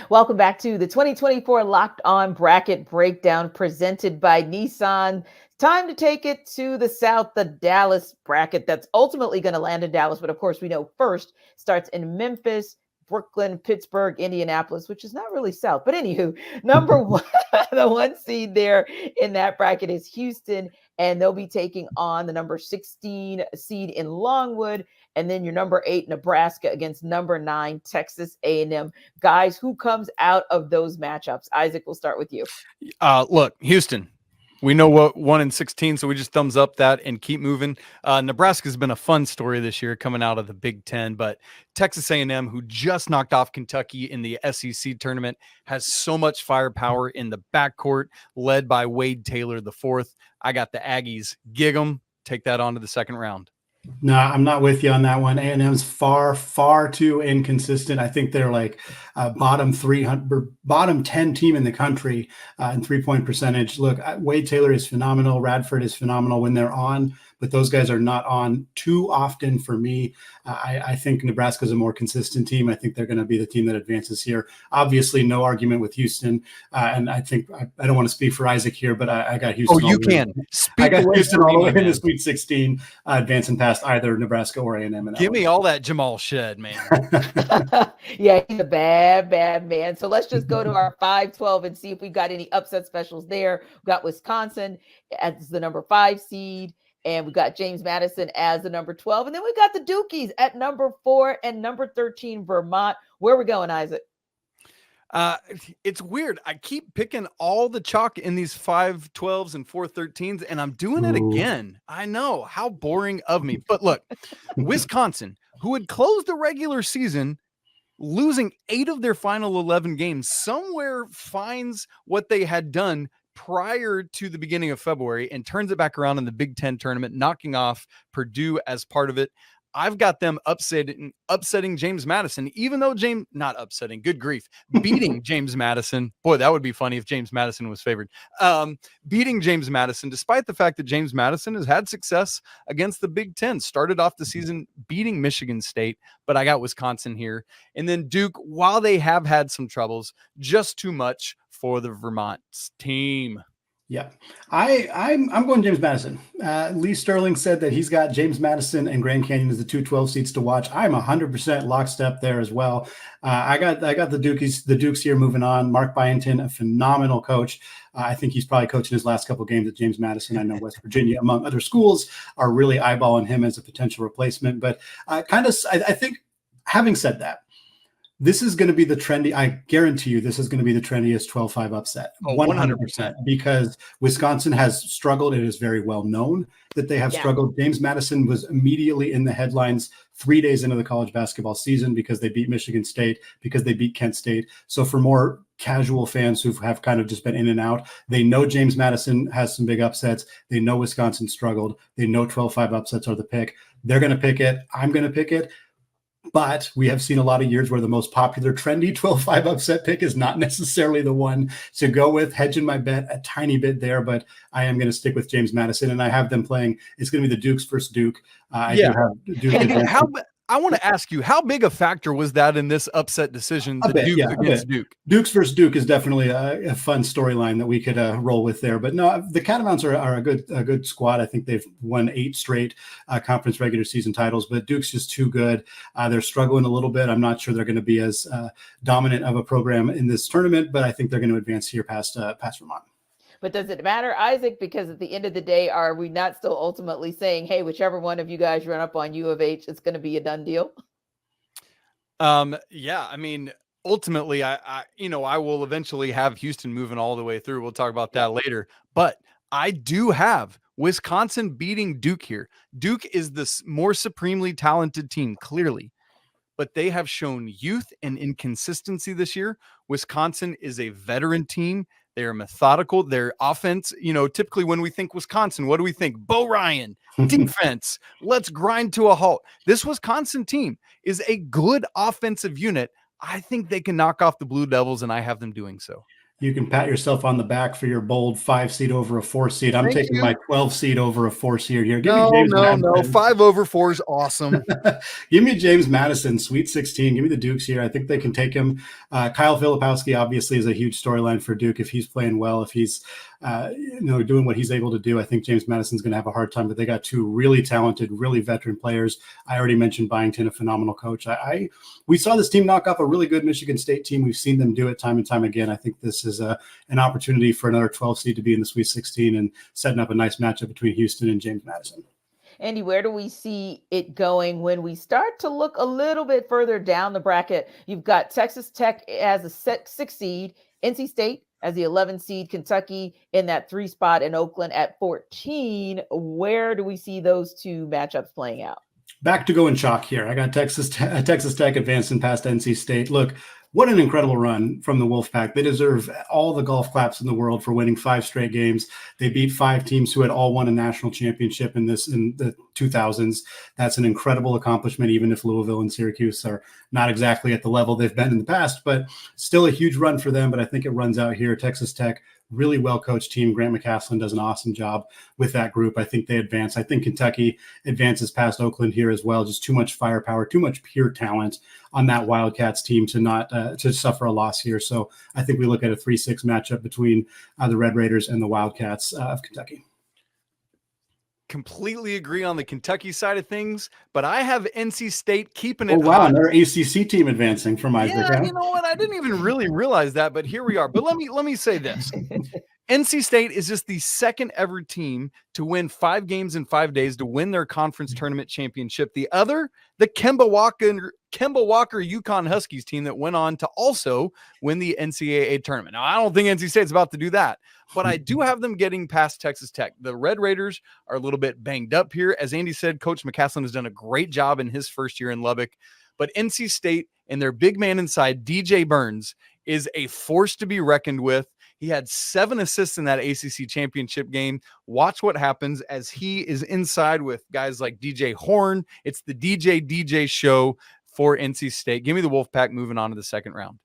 Welcome back to the 2024 Locked On Bracket Breakdown presented by Nissan. Time to take it to the South, the Dallas bracket that's ultimately going to land in Dallas. But of course, we know first starts in Memphis Brooklyn, Pittsburgh, Indianapolis, which is not really South. But anywho, number one, the 1 seed there in that bracket is Houston, and they'll be taking on the number 16 seed in Longwood. And then your number 8, Nebraska, against number 9, Texas A&M. Guys, who comes out of those matchups? Isaac, we'll start with you. Look, Houston. We know what 1-16, so we just thumbs up that and keep moving. Nebraska's been a fun story this year coming out of the Big Ten, but Texas A&M, who just knocked off Kentucky in the SEC tournament, has so much firepower in the backcourt, led by Wade Taylor IV. I got the Aggies. Gig 'em. Take that on to the second round. No, I'm not with you on that one. A&M's far too inconsistent. I think they're like bottom 10 team in the country in 3-point percentage. Look, Wade Taylor is phenomenal. Radford is phenomenal when they're on, but those guys are not on too often for me. I think Nebraska is a more consistent team. I think they're going to be the team that advances here. Obviously, no argument with Houston. And I think I don't want to speak for Isaac here, but I got Houston. Oh, you can. I got Houston all the way in the Sweet 16, advancing past either Nebraska or A&M. Give me all that Jamal Shed, man. Yeah, he's a bad man. So let's just go to our 5-12 and see if we got any upset specials there. We got Wisconsin as the number 5 seed. And we got James Madison as the number 12. And then we got the Dukies at number 4 and number 13, Vermont. Where are we going, Isaac? It's weird. I keep picking all the chalk in these 5-12s and 4-13s, and I'm doing it again. I know. How boring of me. But look, Wisconsin, who had closed the regular season losing 8 of their final 11 games, somewhere finds what they had done prior to the beginning of February and turns it back around in the Big Ten tournament, knocking off Purdue as part of it. I've got them upsetting James Madison, even though not upsetting, good grief, beating James Madison. Boy, that would be funny if James Madison was favored. Beating James Madison, despite the fact that James Madison has had success against the Big Ten, started off the season beating Michigan State, but I got Wisconsin here. And then Duke, while they have had some troubles, just too much for the Vermont team. Yeah, I'm going James Madison. Lee Sterling said that he's got James Madison and Grand Canyon as the 2-12 seats to watch. I'm 100% lockstep there as well. I got the Dukes here moving on. Mark Byington, a phenomenal coach. I think he's probably coaching his last couple games at James Madison. I know West Virginia, among other schools, are really eyeballing him as a potential replacement. But I think, having said that, this is going to be the trendy. I guarantee you, this is going to be the trendiest 12-5 upset. 100%, because Wisconsin has struggled. It is very well known that they have struggled. James Madison was immediately in the headlines 3 days into the college basketball season because they beat Michigan State, because they beat Kent State. So for more casual fans who have kind of just been in and out, they know James Madison has some big upsets. They know Wisconsin struggled. They know 12-5 upsets are the pick. They're going to pick it. I'm going to pick it. But we have seen a lot of years where the most popular, trendy 12-5 upset pick is not necessarily the one to go with. Hedging my bet a tiny bit there, but I am going to stick with James Madison, and I have them playing. It's going to be the Dukes versus Duke. I do have Duke. I want to ask you, how big a factor was that in this upset decision? Duke against Duke. Dukes versus Duke is definitely a fun storyline that we could roll with there. But no, the Catamounts are a good squad. I think they've won 8 straight conference regular season titles, but Duke's just too good. They're struggling a little bit. I'm not sure they're going to be as dominant of a program in this tournament, but I think they're going to advance here past Vermont. But does it matter, Isaac? Because at the end of the day, are we not still ultimately saying, hey, whichever one of you guys run up on U of H, it's going to be a done deal? Yeah, I mean, ultimately, I will eventually have Houston moving all the way through. We'll talk about that later. But I do have Wisconsin beating Duke here. Duke is the more supremely talented team, clearly. But they have shown youth and inconsistency this year. Wisconsin is a veteran team. They're methodical. Their offense, typically when we think Wisconsin, what do we think? Bo Ryan, defense. Let's grind to a halt. This Wisconsin team is a good offensive unit. I think they can knock off the Blue Devils, and I have them doing so. You can pat yourself on the back for your bold 5 seed over a 4 seed. I'm taking my 12 seed over a 4 seed here. No. 5 over 4 is awesome. Give me James Madison, Sweet 16. Give me the Dukes here. I think they can take him. Kyle Filipowski obviously is a huge storyline for Duke if he's playing well, if he's doing what he's able to do. I think James Madison's going to have a hard time, but they got two really talented, really veteran players. I already mentioned Byington, a phenomenal coach. We saw this team knock off a really good Michigan State team. We've seen them do it time and time again. I think this is an opportunity for another 12 seed to be in the Sweet 16 and setting up a nice matchup between Houston and James Madison. Andy, where do we see it going when we start to look a little bit further down the bracket? You've got Texas Tech as a 6 seed, NC State as the 11 seed, Kentucky in that 3 spot, and Oakland at 14. Where do we see those two matchups playing out? Back to going chalk here. I got Texas Tech advancing past NC State. Look, what an incredible run from the Wolfpack. They deserve all the golf claps in the world for winning 5 straight games. They beat 5 teams who had all won a national championship in the 2000s. That's an incredible accomplishment, even if Louisville and Syracuse are not exactly at the level they've been in the past, but still a huge run for them. But I think it runs out here. Texas Tech, really well-coached team. Grant McCaslin does an awesome job with that group. I think they advance. I think Kentucky advances past Oakland here as well. Just too much firepower, too much pure talent on that Wildcats team to not to suffer a loss here. So I think we look at a 3-6 matchup between the Red Raiders and the Wildcats of Kentucky. Completely agree on the Kentucky side of things, but I have NC State keeping it. Oh, wow. Another ACC team advancing from Isaac. Yeah, you know what? I didn't even really realize that, but here we are. But let me say this. NC State is just the second ever team to win 5 games in 5 days to win their conference tournament championship. The other, the Kemba Walker UConn Huskies team that went on to also win the NCAA tournament. Now, I don't think NC State's about to do that, but I do have them getting past Texas Tech. The Red Raiders are a little bit banged up here. As Andy said, Coach McCaslin has done a great job in his first year in Lubbock, but NC State and their big man inside, DJ Burns, is a force to be reckoned with. He had 7 assists in that ACC championship game. Watch what happens as he is inside with guys like DJ Horn. It's the DJ show for NC State. Give me the Wolfpack moving on to the second round.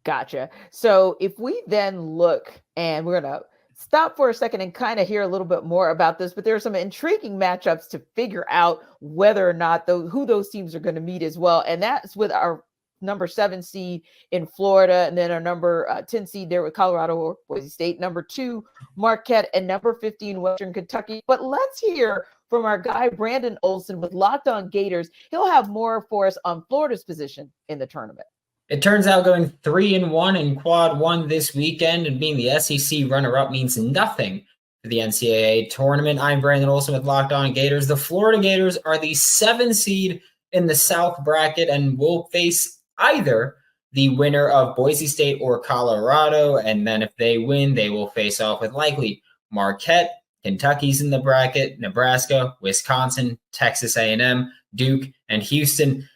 Gotcha. So if we then look, and we're going to stop for a second and kind of hear a little bit more about this, but there are some intriguing matchups to figure out whether or not who those teams are going to meet as well. And that's with our number 7 seed in Florida, and then our number 10 seed there with Colorado or Boise State, number 2 Marquette, and number 15 Western Kentucky. But let's hear from our guy Brandon Olson with Locked On Gators. He'll have more for us on Florida's position in the tournament. It turns out going 3-1 in quad 1 this weekend and being the SEC runner-up means nothing for the NCAA tournament. I'm Brandon Olson with Locked On Gators. The Florida Gators are the 7 seed in the South bracket and will face either the winner of Boise State or Colorado, and then if they win, they will face off with likely Marquette. Kentucky's in the bracket, Nebraska, Wisconsin, Texas A&M, Duke, and Houston.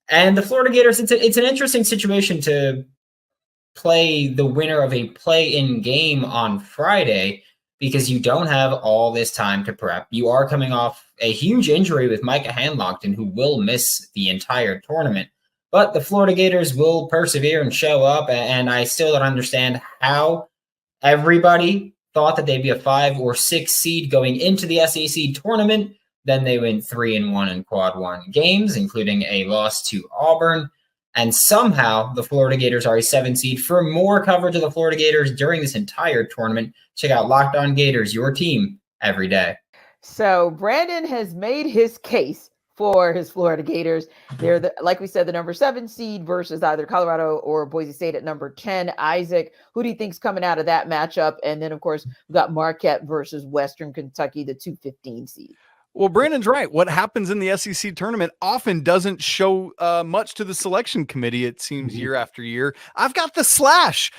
And the Florida Gators, it's an interesting situation to play the winner of a play-in game on Friday because you don't have all this time to prep. You are coming off a huge injury with Micah Handlogton, who will miss the entire tournament. But the Florida Gators will persevere and show up, and I still don't understand how everybody thought that they'd be a 5 or 6 seed going into the SEC tournament. Then they went 3-1 in quad 1 games, including a loss to Auburn. And somehow the Florida Gators are a 7 seed. For more coverage of the Florida Gators during this entire tournament, check out Locked On Gators, your team every day. So Brandon has made his case for his Florida Gators. They're, like we said, the number 7 seed versus either Colorado or Boise State at number 10. Isaac, who do you think's coming out of that matchup? And then, of course, we've got Marquette versus Western Kentucky, the 2-15 seed. Well, Brandon's right. What happens in the SEC tournament often doesn't show much to the selection committee, it seems, year after year. I've got the Slash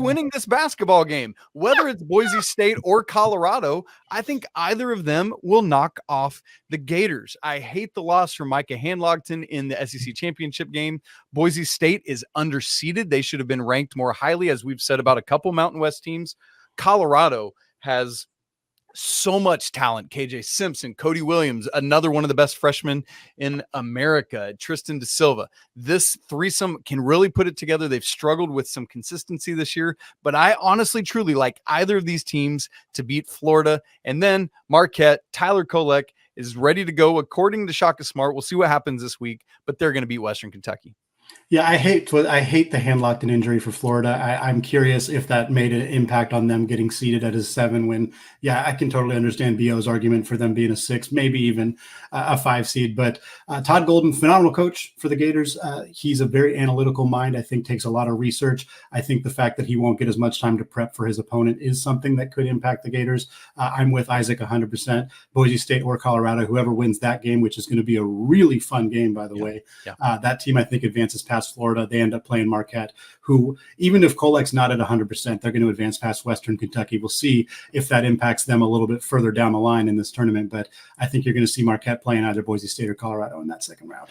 winning this basketball game. Whether it's Boise State or Colorado, I think either of them will knock off the Gators. I hate the loss for Micah Handlogton in the SEC championship game. Boise State is underseeded. They should have been ranked more highly, as we've said about a couple Mountain West teams. Colorado has so much talent. KJ Simpson, Cody Williams, another one of the best freshmen in America, Tristan Da Silva. This threesome can really put it together. They've struggled with some consistency this year, but I honestly, truly like either of these teams to beat Florida. And then Marquette, Tyler Kolek is ready to go according to Shaka Smart. We'll see what happens this week, but they're going to beat Western Kentucky. Yeah, I hate the hand locked in injury for Florida. I'm curious if that made an impact on them getting seeded at a 7 when, yeah, I can totally understand BO's argument for them being a 6, maybe even a 5 seed. But Todd Golden, phenomenal coach for the Gators. He's a very analytical mind, I think takes a lot of research. I think the fact that he won't get as much time to prep for his opponent is something that could impact the Gators. I'm with Isaac 100%. Boise State or Colorado, whoever wins that game, which is going to be a really fun game, by the way. Yeah. That team, I think, advances past Florida. They end up playing Marquette, who, even if Kolec's not at 100%, they're going to advance past Western Kentucky. We'll see if that impacts them a little bit further down the line in this tournament. But I think you're going to see Marquette playing either Boise State or Colorado in that second round.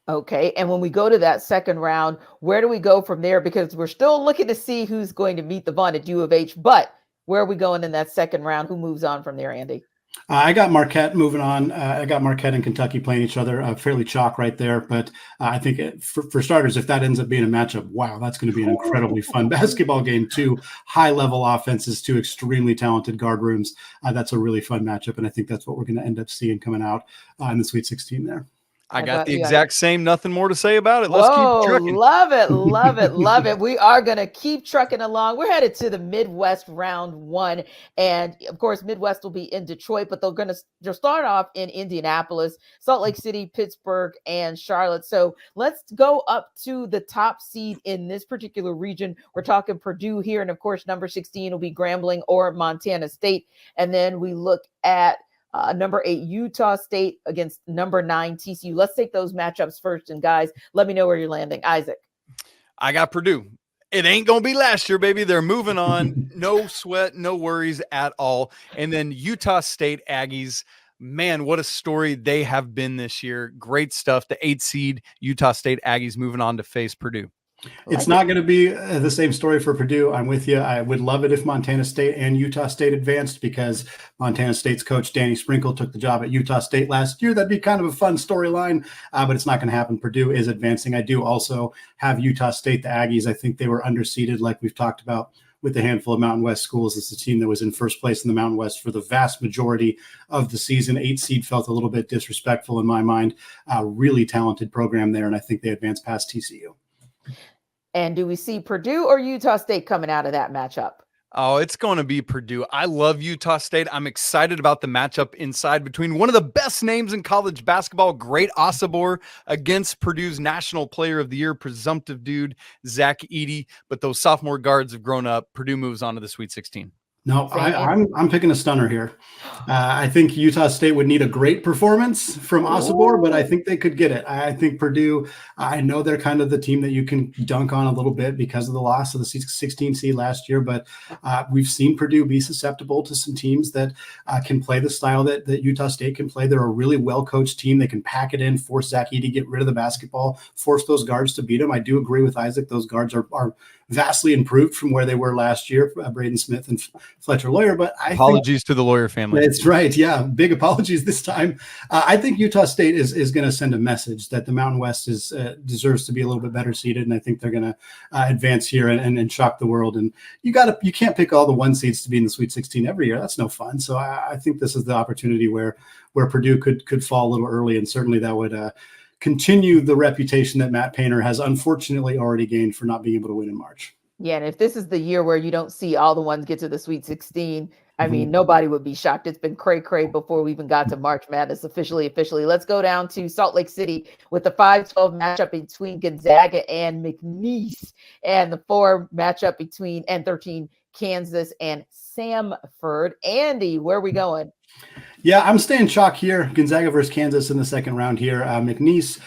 Okay. And when we go to that second round, where do we go from there? Because we're still looking to see who's going to meet the vaunted U of H. But where are we going in that second round? Who moves on from there, Andy? I got Marquette moving on. I got Marquette and Kentucky playing each other, fairly chalk right there. But I think for starters, if that ends up being a matchup, wow, that's going to be an incredibly fun basketball game. 2 high-level offenses, 2 extremely talented guard rooms. That's a really fun matchup, and I think that's what we're going to end up seeing coming out in the Sweet 16 there. I got the exact same, nothing more to say about it. Let's keep trucking. Love it, love it, love it. We are going to keep trucking along. We're headed to the Midwest round 1. And of course, Midwest will be in Detroit, but they'll start off in Indianapolis, Salt Lake City, Pittsburgh, and Charlotte. So let's go up to the top seed in this particular region. We're talking Purdue here. And of course, number 16 will be Grambling or Montana State. And then we look at number 8, Utah State against number 9, TCU. Let's take those matchups first. And guys, let me know where you're landing. Isaac. I got Purdue. It ain't going to be last year, baby. They're moving on. No sweat, no worries at all. And then Utah State Aggies. Man, what a story they have been this year. Great stuff. The 8 seed Utah State Aggies moving on to face Purdue. It's not going to be the same story for Purdue. I'm with you. I would love it if Montana State and Utah State advanced because Montana State's coach, Danny Sprinkle, took the job at Utah State last year. That'd be kind of a fun storyline, but it's not going to happen. Purdue is advancing. I do also have Utah State, the Aggies. I think they were underseeded, like we've talked about with a handful of Mountain West schools. It's the team that was in first place in the Mountain West for the vast majority of the season. 8 seed felt a little bit disrespectful in my mind. Really talented program there, and I think they advanced past TCU. And do we see Purdue or Utah State coming out of that matchup? Oh, it's going to be Purdue. I love Utah State. I'm excited about the matchup inside between one of the best names in college basketball, Great Osobor, against Purdue's National Player of the Year, presumptive dude, Zach Edey. But those sophomore guards have grown up. Purdue moves on to the Sweet 16. No, I'm picking a stunner here. I think Utah State would need a great performance from Osobor, but I think they could get it. I think Purdue, I know they're kind of the team that you can dunk on a little bit because of the loss of the 16 seed last year, but we've seen Purdue be susceptible to some teams that can play the style that Utah State can play. They're a really well-coached team. They can pack it in, force Zach Edey to get rid of the basketball, force those guards to beat them. I do agree with Isaac. Those guards are vastly improved from where they were last year, Braden Smith and Fletcher Lawyer. But apologies to the Lawyer family. That's right. Yeah, big apologies this time. I think Utah State is going to send a message that the Mountain West deserves to be a little bit better seeded, and I think they're going to advance here and shock the world. And you can't pick all the 1 seeds to be in the Sweet 16 every year. That's no fun. So I think this is the opportunity where Purdue could fall a little early, and certainly that would continue the reputation that Matt Painter has unfortunately already gained for not being able to win in March. Yeah, and if this is the year where you don't see all the ones get to the Sweet 16, I mean, nobody would be shocked. It's been cray-cray before we even got to March Madness officially. Let's go down to Salt Lake City with the 5-12 matchup between Gonzaga and McNeese, and the 4 matchup between N13 Kansas and Samford. Andy, where are we going? Yeah, I'm staying chalk here. Gonzaga versus Kansas in the second round here. McNeese,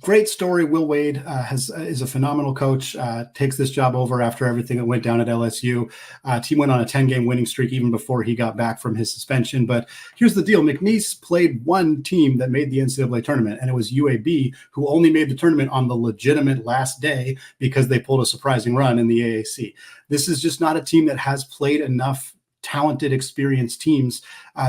great story. Will Wade is a phenomenal coach, takes this job over after everything that went down at LSU. Team went on a 10-game winning streak even before he got back from his suspension. But here's the deal. McNeese played one team that made the NCAA tournament, and it was UAB, who only made the tournament on the legitimate last day because they pulled a surprising run in the AAC. This is just not a team that has played enough talented, experienced teams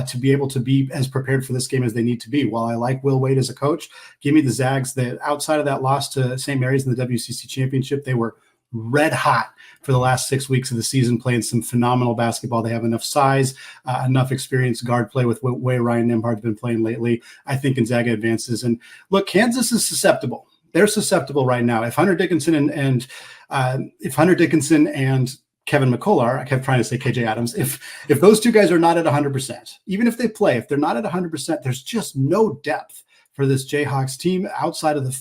to be able to be as prepared for this game as they need to be. While I like Will Wade as a coach, give me the Zags that outside of that loss to St. Mary's in the WCC championship, they were red hot for the last 6 weeks of the season, playing some phenomenal basketball. They have enough size, enough experience guard play with the way Ryan Nembhard's been playing lately. I think Gonzaga advances. And look, Kansas is susceptible. they're susceptible right now. If Hunter Dickinson and Kevin McCullar, I kept trying to say KJ Adams, if those two guys are not at 100%, even if they play, if they're not at 100%, there's just no depth for this Jayhawks team outside of the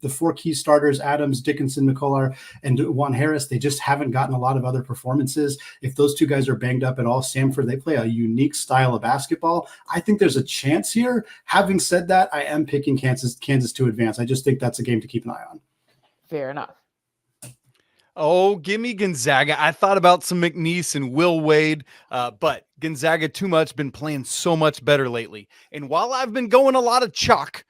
four key starters, Adams, Dickinson, McCullar, and Juan Harris. They just haven't gotten a lot of other performances. If those two guys are banged up at all, Samford, they play a unique style of basketball. I think there's a chance here. Having said that, I am picking Kansas to advance. I just think that's a game to keep an eye on. Fair enough. Oh, give me Gonzaga. I thought about some McNeese and Will Wade, but Gonzaga too much, been playing so much better lately. And while I've been going a lot of chalk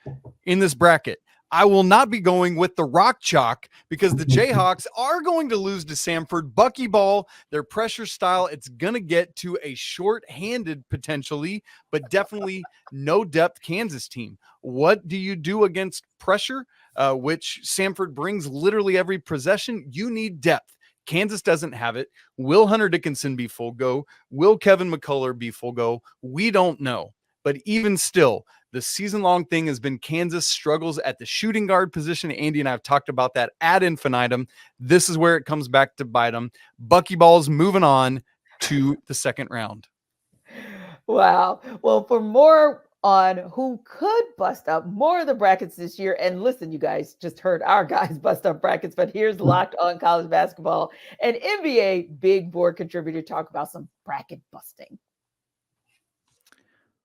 in this bracket, I will not be going with the rock chalk because the Jayhawks are going to lose to Samford. Buckyball, their pressure style, it's going to get to a short-handed potentially, but definitely no depth Kansas team. What do you do against pressure, which Samford brings literally every possession? You need depth. Kansas doesn't have it. Will Hunter Dickinson be full go? Will Kevin McCullar be full go? We don't know. But even still, the season-long thing has been Kansas struggles at the shooting guard position. Andy and I have talked about that ad infinitum. This is where it comes back to bite them. Buckyball's moving on to the second round. Wow. Well, for more on who could bust up more of the brackets this year, and listen, you guys just heard our guys bust up brackets, but here's Locked On College Basketball and NBA big board contributor talk about some bracket busting.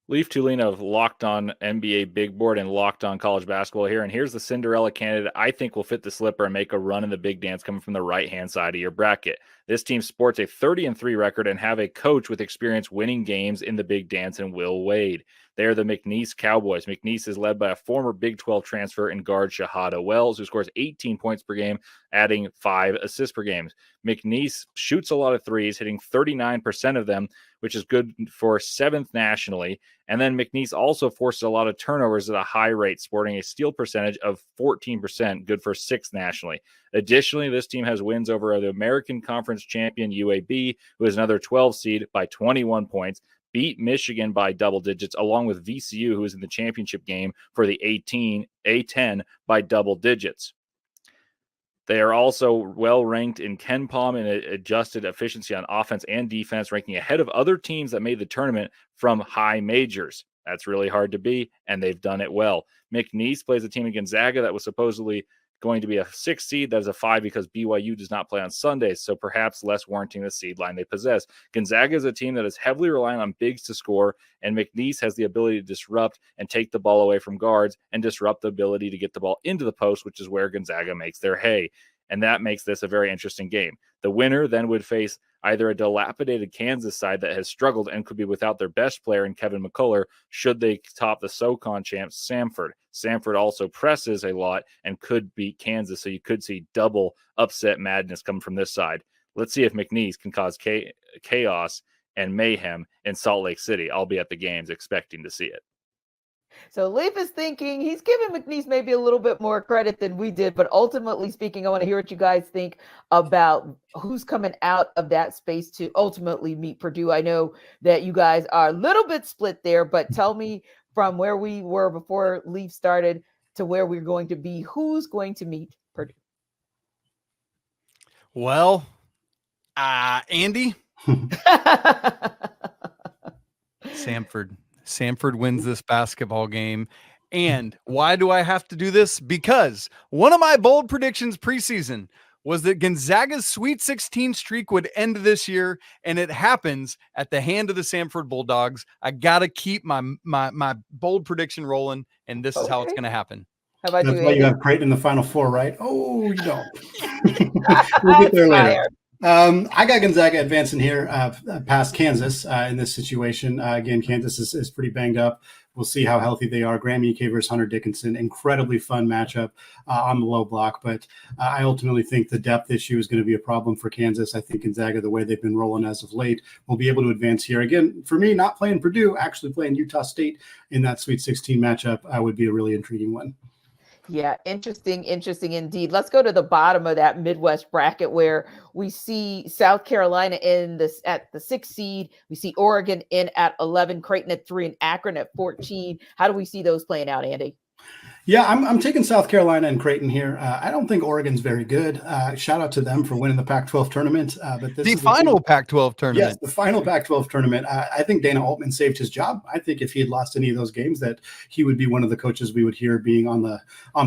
Leaf Tulane of Locked On NBA Big Board and Locked On College Basketball here. And here's the Cinderella candidate I think will fit the slipper and make a run in the big dance coming from the right-hand side of your bracket. This team sports a 30-3 record and have a coach with experience winning games in the big dance in Will Wade. They are the McNeese Cowboys. McNeese is led by a former Big 12 transfer in guard Shahada Wells, who scores 18 points per game, adding 5 assists per game. McNeese shoots a lot of threes, hitting 39% of them, which is good for 7th nationally. And then McNeese also forces a lot of turnovers at a high rate, sporting a steal percentage of 14%, good for 6th nationally. Additionally, this team has wins over the American Conference champion UAB, who is another 12 seed by 21 points, beat Michigan by double digits, along with VCU, who is in the championship game for the A10 by double digits. They are also well ranked in KenPom and adjusted efficiency on offense and defense, ranking ahead of other teams that made the tournament from high majors. That's really hard to be, and they've done it well. McNeese plays a team in Gonzaga that was supposedly going to be a 6 seed. That is a 5 because BYU does not play on Sundays, so perhaps less warranting the seed line they possess. Gonzaga is a team that is heavily reliant on bigs to score, and McNeese has the ability to disrupt and take the ball away from guards and disrupt the ability to get the ball into the post, which is where Gonzaga makes their hay. And that makes this a very interesting game. The winner then would face either a dilapidated Kansas side that has struggled and could be without their best player in Kevin McCullar should they top the SoCon champs, Samford. Samford also presses a lot and could beat Kansas, so you could see double upset madness coming from this side. Let's see if McNeese can cause chaos and mayhem in Salt Lake City. I'll be at the games expecting to see it. So Leaf is thinking he's giving McNeese maybe a little bit more credit than we did, but ultimately speaking, I want to hear what you guys think about who's coming out of that space to ultimately meet Purdue. I know that you guys are a little bit split there, but tell me from where we were before Leaf started to where we're going to be, who's going to meet Purdue? Well, Andy? Samford wins this basketball game. And why do I have to do this? Because one of my bold predictions preseason was that Gonzaga's Sweet 16 streak would end this year, and it happens at the hand of the Samford Bulldogs. I got to keep my bold prediction rolling, and this is how it's going to happen. How about That's you, why Andy? you have Creighton in the Final Four, right? Oh, you don't. We'll get there later. I got Gonzaga advancing here past Kansas in this situation. Again, Kansas is pretty banged up. We'll see how healthy they are. Graham Ike versus Hunter Dickinson, incredibly fun matchup on the low block. But I ultimately think the depth issue is going to be a problem for Kansas. I think Gonzaga, the way they've been rolling as of late, will be able to advance here. Again, for me, not playing Purdue, actually playing Utah State in that Sweet 16 matchup would be a really intriguing one. Yeah, interesting indeed. Let's go to the bottom of that Midwest bracket where we see South Carolina at the 6th seed. We see Oregon in at 11, Creighton at 3, and Akron at 14. How do we see those playing out, Andy? Yeah, I'm taking South Carolina and Creighton here. I don't think Oregon's very good. Shout out to them for winning the Pac-12 tournament. But this The is final Pac-12 tournament. Yes, the final Pac-12 tournament. I think Dana Altman saved his job. I think if he had lost any of those games, that he would be one of the coaches we would hear being on the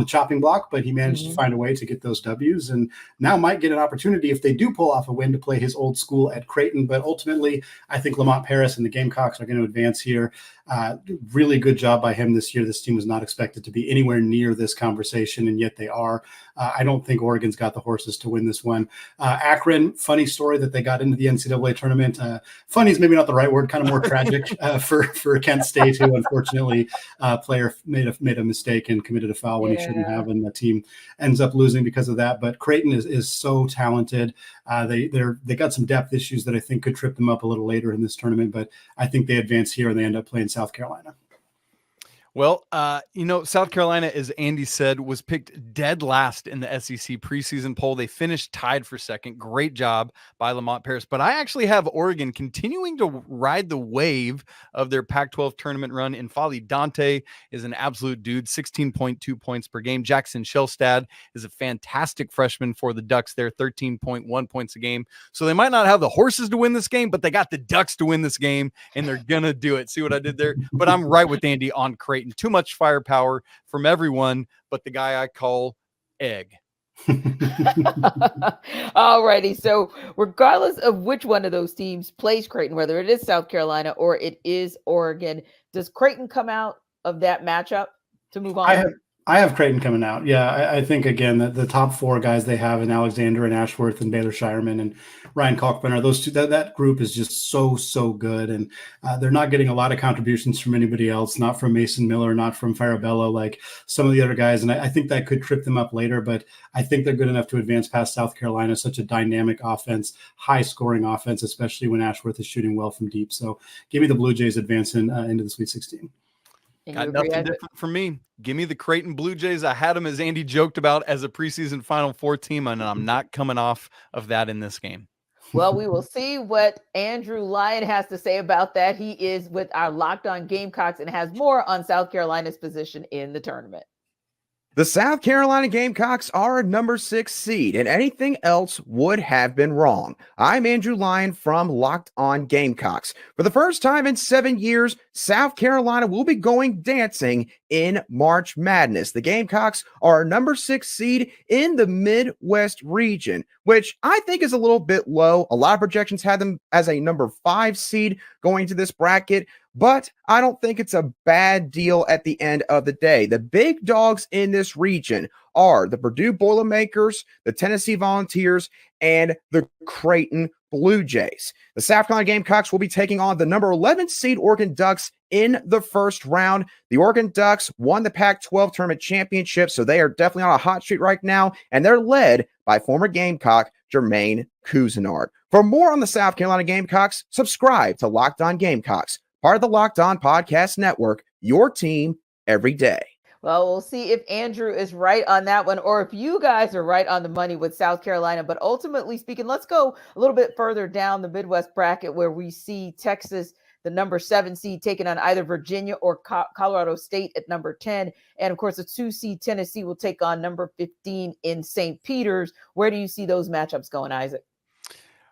chopping block. But he managed to find a way to get those W's, and now might get an opportunity if they do pull off a win to play his old school at Creighton. But ultimately, I think Lamont Paris and the Gamecocks are going to advance here. Really good job by him this year. This team was not expected to be anywhere near this conversation, and yet they are. I don't think Oregon's got the horses to win this one. Akron, funny story that they got into the NCAA tournament. Funny is maybe not the right word, kind of more tragic for Kent State, who unfortunately player made a mistake and committed a foul when he shouldn't have, and the team ends up losing because of that. But Creighton is so talented. They got some depth issues that I think could trip them up a little later in this tournament, but I think they advance here and they end up playing South Carolina. Well, South Carolina, as Andy said, was picked dead last in the SEC preseason poll. They finished tied for second. Great job by Lamont Paris. But I actually have Oregon continuing to ride the wave of their Pac-12 tournament run. Infali Dante is an absolute dude, 16.2 points per game. Jackson Shelstad is a fantastic freshman for the Ducks there, 13.1 points a game. So they might not have the horses to win this game, but they got the Ducks to win this game, and they're going to do it. See what I did there? But I'm right with Andy on Creighton. Too much firepower from everyone but the guy I call Egg. All righty. So regardless of which one of those teams plays Creighton, whether it is South Carolina or it is Oregon, does Creighton come out of that matchup to move on? I have Creighton coming out. Yeah, I think, again, the top four guys they have in Alexander and Ashworth and Baylor Shireman and Ryan Kalkbrenner, those two, that group is just so good. And they're not getting a lot of contributions from anybody else, not from Mason Miller, not from Farabello, like some of the other guys. And I think that could trip them up later, but I think they're good enough to advance past South Carolina, such a dynamic offense, high-scoring offense, especially when Ashworth is shooting well from deep. So give me the Blue Jays advancing into the Sweet 16. Got nothing different for me. Give me the Creighton Blue Jays. I had them, as Andy joked about, as a preseason Final Four team, and I'm not coming off of that in this game. Well, we will see what Andrew Lyon has to say about that. He is with our Locked On Gamecocks and has more on South Carolina's position in the tournament. The South Carolina Gamecocks are a number 6 seed, and anything else would have been wrong. I'm Andrew Lyon from Locked On Gamecocks. For the first time in 7 years, South Carolina will be going dancing in March Madness. The Gamecocks are a number 6 seed in the Midwest region, which I think is a little bit low. A lot of projections had them as a number 5 seed going to this bracket, but I don't think it's a bad deal at the end of the day. The big dogs in this region are the Purdue Boilermakers, the Tennessee Volunteers, and the Creighton Blue Jays. The South Carolina Gamecocks will be taking on the number 11 seed Oregon Ducks in the first round. The Oregon Ducks won the Pac-12 tournament championship, so they are definitely on a hot streak right now, and they're led by former Gamecock Jermaine Cousinard. For more on the South Carolina Gamecocks, subscribe to Locked On Gamecocks, part of the Locked On Podcast Network, your team every day. Well, we'll see if Andrew is right on that one or if you guys are right on the money with South Carolina. But ultimately speaking, let's go a little bit further down the Midwest bracket where we see Texas, the number 7 seed, taking on either Virginia or Colorado State at number 10. And of course, the 2 seed Tennessee will take on number 15 in St. Peter's. Where do you see those matchups going, Isaac?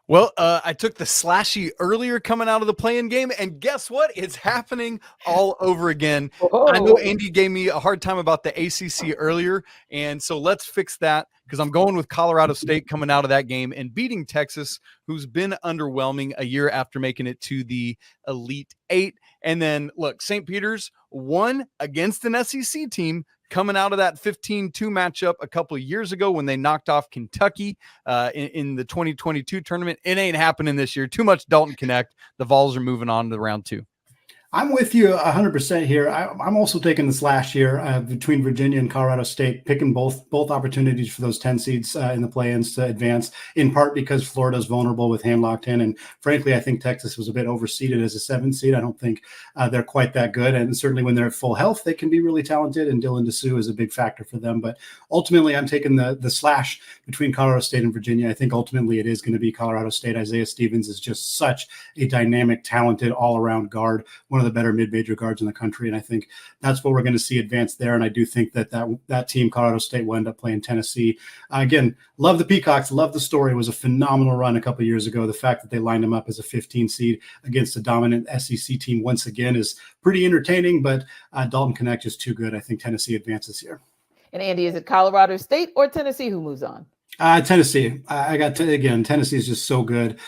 Well, I took the slashy earlier coming out of the play-in game, and guess what? It's happening all over again. Whoa. I know Andy gave me a hard time about the ACC earlier, and so let's fix that because I'm going with Colorado State coming out of that game and beating Texas, who's been underwhelming a year after making it to the Elite Eight. And then, look, St. Peter's won against an SEC team coming out of that 15-2 matchup a couple of years ago when they knocked off Kentucky in the 2022 tournament. It ain't happening this year. Too much Dalton Connect. The Vols are moving on to round 2. I'm with you 100% here. I'm also taking this last year between Virginia and Colorado State, picking both opportunities for those 10 seeds in the play-ins to advance, in part because Florida's vulnerable with hand locked in. And frankly, I think Texas was a bit overseeded as a 7 seed. I don't think they're quite that good. And certainly when they're at full health, they can be really talented. And Dylan DeSue is a big factor for them. But ultimately, I'm taking the slash between Colorado State and Virginia. I think ultimately it is going to be Colorado State. Isaiah Stevens is just such a dynamic, talented, all-around guard, one of of the better mid-major guards in the country. And I think that's what we're going to see advance there. And I do think that team, Colorado State, will end up playing Tennessee. Again, love the Peacocks, love the story. It was a phenomenal run a couple of years ago. The fact that they lined them up as a 15 seed against a dominant SEC team once again is pretty entertaining, but Dalton Knecht is too good. I think Tennessee advances here. And Andy, is it Colorado State or Tennessee who moves on? Tennessee. Tennessee is just so good.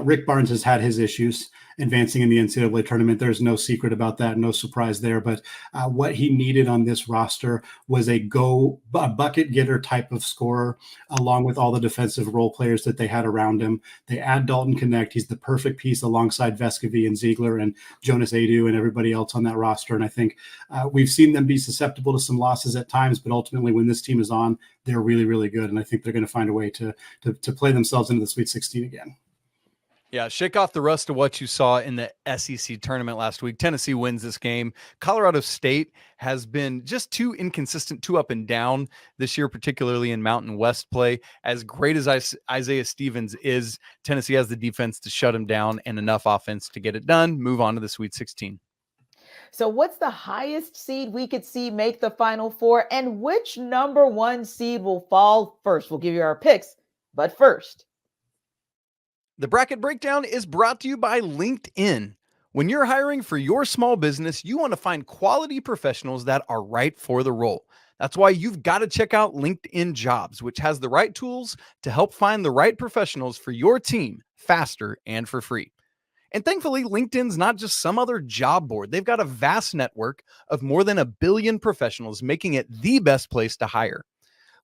Rick Barnes has had his issues advancing in the NCAA tournament. There's no secret about that. No surprise there. But what he needed on this roster was a bucket getter type of scorer, along with all the defensive role players that they had around him. They add Dalton Knecht. He's the perfect piece alongside Vescovi and Ziegler and Jonas Adu and everybody else on that roster. And I think we've seen them be susceptible to some losses at times, but ultimately when this team is on, they're really, really good. And I think they're going to find a way to play themselves into the Sweet 16 again. Yeah, shake off the rust of what you saw in the SEC tournament last week. Tennessee wins this game. Colorado State has been just too inconsistent, too up and down this year, particularly in Mountain West play. As great as Isaiah Stevens is, Tennessee has the defense to shut him down and enough offense to get it done. Move on to the Sweet 16. So what's the highest seed we could see make the Final Four, and which number one seed will fall first? We'll give you our picks, but first. The Bracket Breakdown is brought to you by LinkedIn. When you're hiring for your small business, you want to find quality professionals that are right for the role. That's why you've got to check out LinkedIn Jobs, which has the right tools to help find the right professionals for your team faster and for free. And thankfully, LinkedIn's not just some other job board. They've got a vast network of more than 1 billion professionals, making it the best place to hire.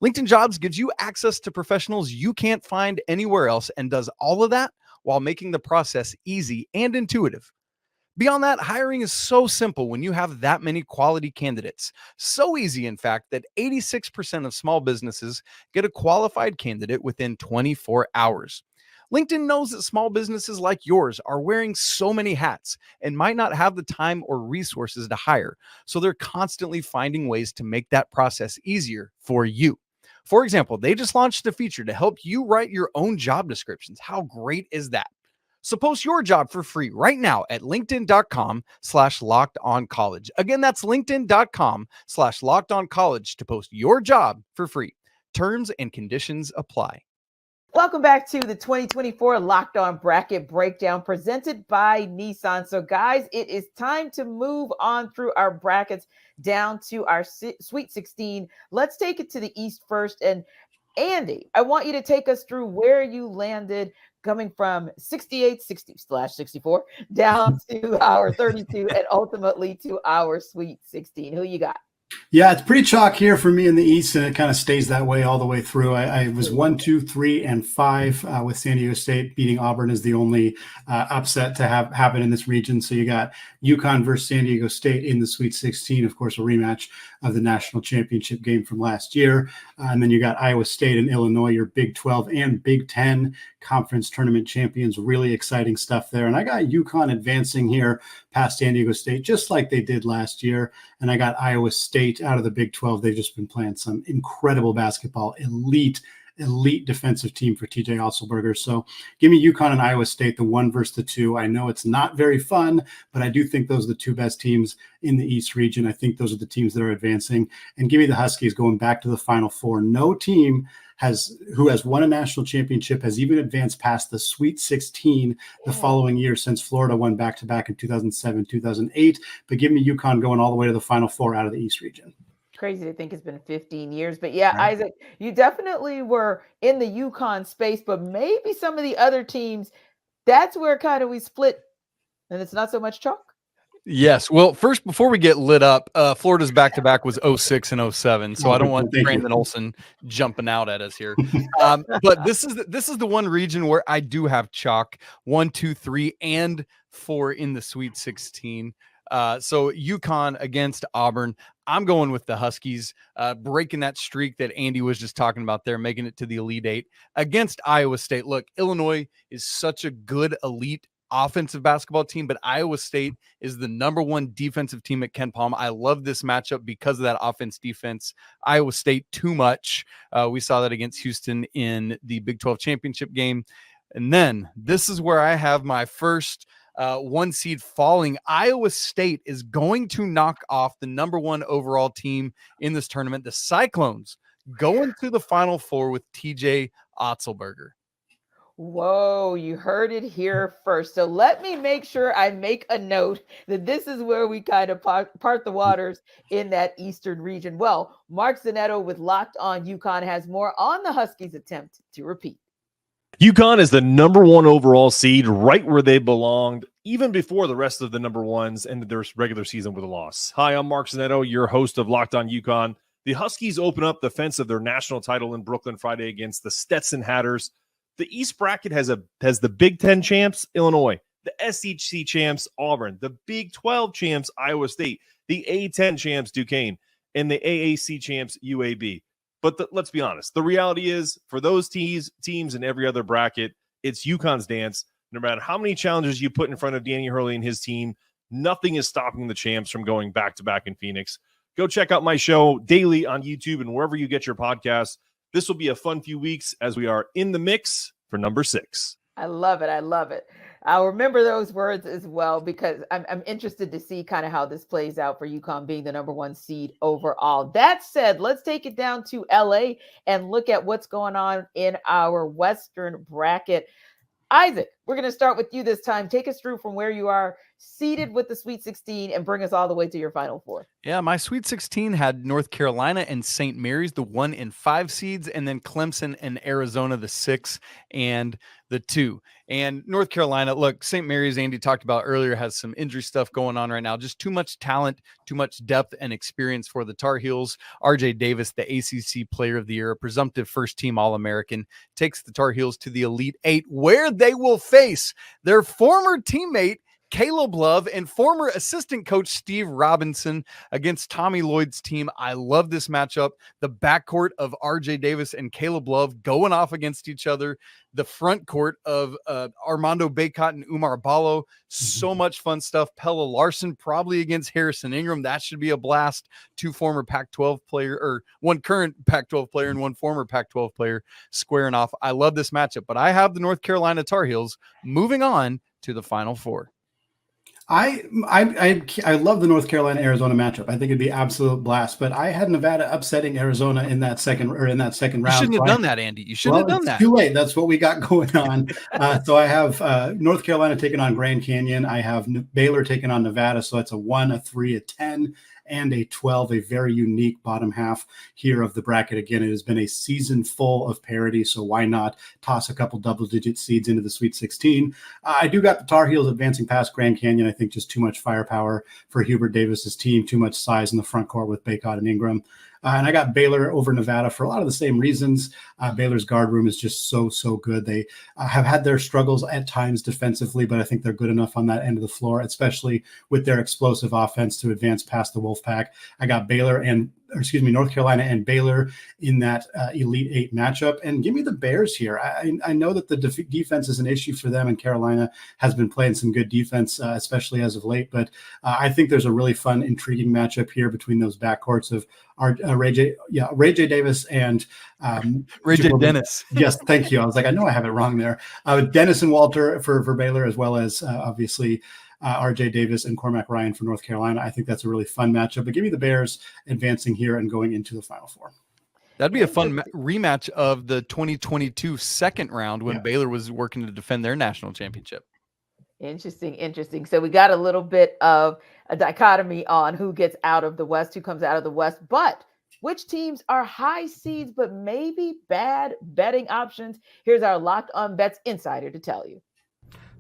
LinkedIn Jobs gives you access to professionals you can't find anywhere else and does all of that while making the process easy and intuitive. Beyond that, hiring is so simple when you have that many quality candidates. So easy, in fact, that 86% of small businesses get a qualified candidate within 24 hours. LinkedIn knows that small businesses like yours are wearing so many hats and might not have the time or resources to hire, so they're constantly finding ways to make that process easier for you. For example, they just launched a feature to help you write your own job descriptions. How great is that? So post your job for free right now at linkedin.com/lockedoncollege. Again, that's linkedin.com/lockedoncollege to post your job for free. Terms and conditions apply. Welcome back to the 2024 Locked On Bracket Breakdown presented by Nissan. So guys, it is time to move on through our brackets down to our Sweet 16. Let's take it to the East first. And Andy, I want you to take us through where you landed coming from 68/64 down to our 32 and ultimately to our Sweet 16. Who you got? Yeah, it's pretty chalk here for me in the East, and it kind of stays that way all the way through. I was 1, 2, 3, and 5 with San Diego State beating Auburn is the only upset to have happen in this region. So you got UConn versus San Diego State in the Sweet 16, of course, a rematch of the national championship game from last year. And then you got Iowa State and Illinois, your Big 12 and Big 10 conference tournament champions. Really exciting stuff there. And I got UConn advancing here past San Diego State, just like they did last year. And I got Iowa State out of the Big 12. They've just been playing some incredible basketball, elite defensive team for TJ Otzelberger. So give me UConn and Iowa State, the 1 versus the 2. I know it's not very fun, but I do think those are the 2 best teams in the East region. I think those are the teams that are advancing. And give me the Huskies going back to the Final Four. No team who has won a national championship has even advanced past the Sweet 16 the following year, since Florida won back-to-back in 2007, 2008. But give me UConn going all the way to the Final Four out of the East region. Crazy to think it's been 15 years. But yeah, Right. Isaac, you definitely were in the UConn space, but maybe some of the other teams, that's where kind of we split and it's not so much chalk. Yes. Well, first, before we get lit up, Florida's back-to-back was 06 and 07. So I don't want Brandon Olson jumping out at us here. But this is the one region where I do have chalk 1, 2, 3, and 4 in the Sweet 16. So UConn against Auburn. I'm going with the Huskies, breaking that streak that Andy was just talking about there, making it to the Elite Eight against Iowa State. Look, Illinois is such a good elite offensive basketball team, but Iowa State is the number 1 defensive team at Ken Palm. I love this matchup because of that offense defense. Iowa State too much. We saw that against Houston in the Big 12 championship game. And then this is where I have my first 1 seed falling. Iowa State is going to knock off the number 1 overall team in this tournament. The Cyclones going to the Final Four with TJ Otzelberger. Whoa, you heard it here first. So let me make sure I make a note that this is where we kind of part the waters in that Eastern region. Well, Mark Zanetto with Locked On UConn has more on the Huskies' attempt to repeat. UConn is the number 1 overall seed, right where they belonged, even before the rest of the number 1s ended their regular season with a loss. Hi, I'm Mark Zanetto, your host of Locked On UConn. The Huskies open up the fence of their national title in Brooklyn Friday against the Stetson Hatters. The East bracket has the Big Ten champs, Illinois, the SEC champs, Auburn, the Big 12 champs, Iowa State, the A10 champs, Duquesne, and the AAC champs, UAB. But let's be honest. The reality is, for those teams in every other bracket, it's UConn's dance. No matter how many challenges you put in front of Danny Hurley and his team, nothing is stopping the champs from going back-to-back in Phoenix. Go check out my show daily on YouTube and wherever you get your podcasts. This will be a fun few weeks as we are in the mix for number 6. I love it. I love it. I'll remember those words as well, because I'm interested to see kind of how this plays out for UConn being the number 1 seed overall. That said, let's take it down to LA and look at what's going on in our Western bracket. Isaac, we're going to start with you this time. Take us through from where you are seated with the Sweet 16 and bring us all the way to your Final Four. Yeah, my Sweet 16 had North Carolina and St. Mary's, the 1 and 5 seeds, and then Clemson and Arizona, the 6 and the 2. And North Carolina, look, St. Mary's, Andy talked about earlier, has some injury stuff going on right now. Just too much talent, too much depth and experience for the Tar Heels. RJ Davis, the ACC Player of the Year, a presumptive first-team All-American, takes the Tar Heels to the Elite 8, where they will face their former teammate, Caleb Love, and former assistant coach Steve Robinson against Tommy Lloyd's team. I love this matchup. The backcourt of RJ Davis and Caleb Love going off against each other. The front court of Armando Bacot and Umar Ballo. So much fun stuff. Pella Larson probably against Harrison Ingram. That should be a blast. 2 former Pac-12 player, or 1 current Pac-12 player and 1 former Pac-12 player squaring off. I love this matchup, but I have the North Carolina Tar Heels moving on to the Final Four. I love the North Carolina Arizona matchup. I think it'd be absolute blast. But I had Nevada upsetting Arizona in that second round. You shouldn't have done that, Andy. You shouldn't have done that. Too late. That's what we got going on. So I have North Carolina taking on Grand Canyon. I have Baylor taking on Nevada. So it's a 1, a 3, a 10, and a 12. A very unique bottom half here of the bracket. Again, it has been a season full of parity. So why not toss a couple double-digit seeds into the Sweet 16? I do got the Tar Heels advancing past Grand Canyon. I think just too much firepower for Hubert Davis's team, too much size in the front court with Bacot and Ingram. And I got Baylor over Nevada for a lot of the same reasons. Baylor's guard room is just so good. They have had their struggles at times defensively, but I think they're good enough on that end of the floor, especially with their explosive offense to advance past the Wolfpack. I got North Carolina and Baylor in that Elite 8 matchup. And give me the Bears here. I know that the defense is an issue for them, and Carolina has been playing some good defense, especially as of late. But I think there's a really fun, intriguing matchup here between those backcourts of Ray J. Davis and Ray J. Dennis. Yes, thank you. I was like, I know I have it wrong there. Dennis and Walter for Baylor, as well as obviously RJ Davis and Cormac Ryan for North Carolina. I think that's a really fun matchup. But give me the Bears advancing here and going into the Final Four. That'd be a fun rematch of the 2022 second round when Baylor was working to defend their national championship. Interesting. So we got a little bit of a dichotomy on who gets out of the West, who comes out of the West, but which teams are high seeds but maybe bad betting options? Here's our Locked On Bets insider to tell you.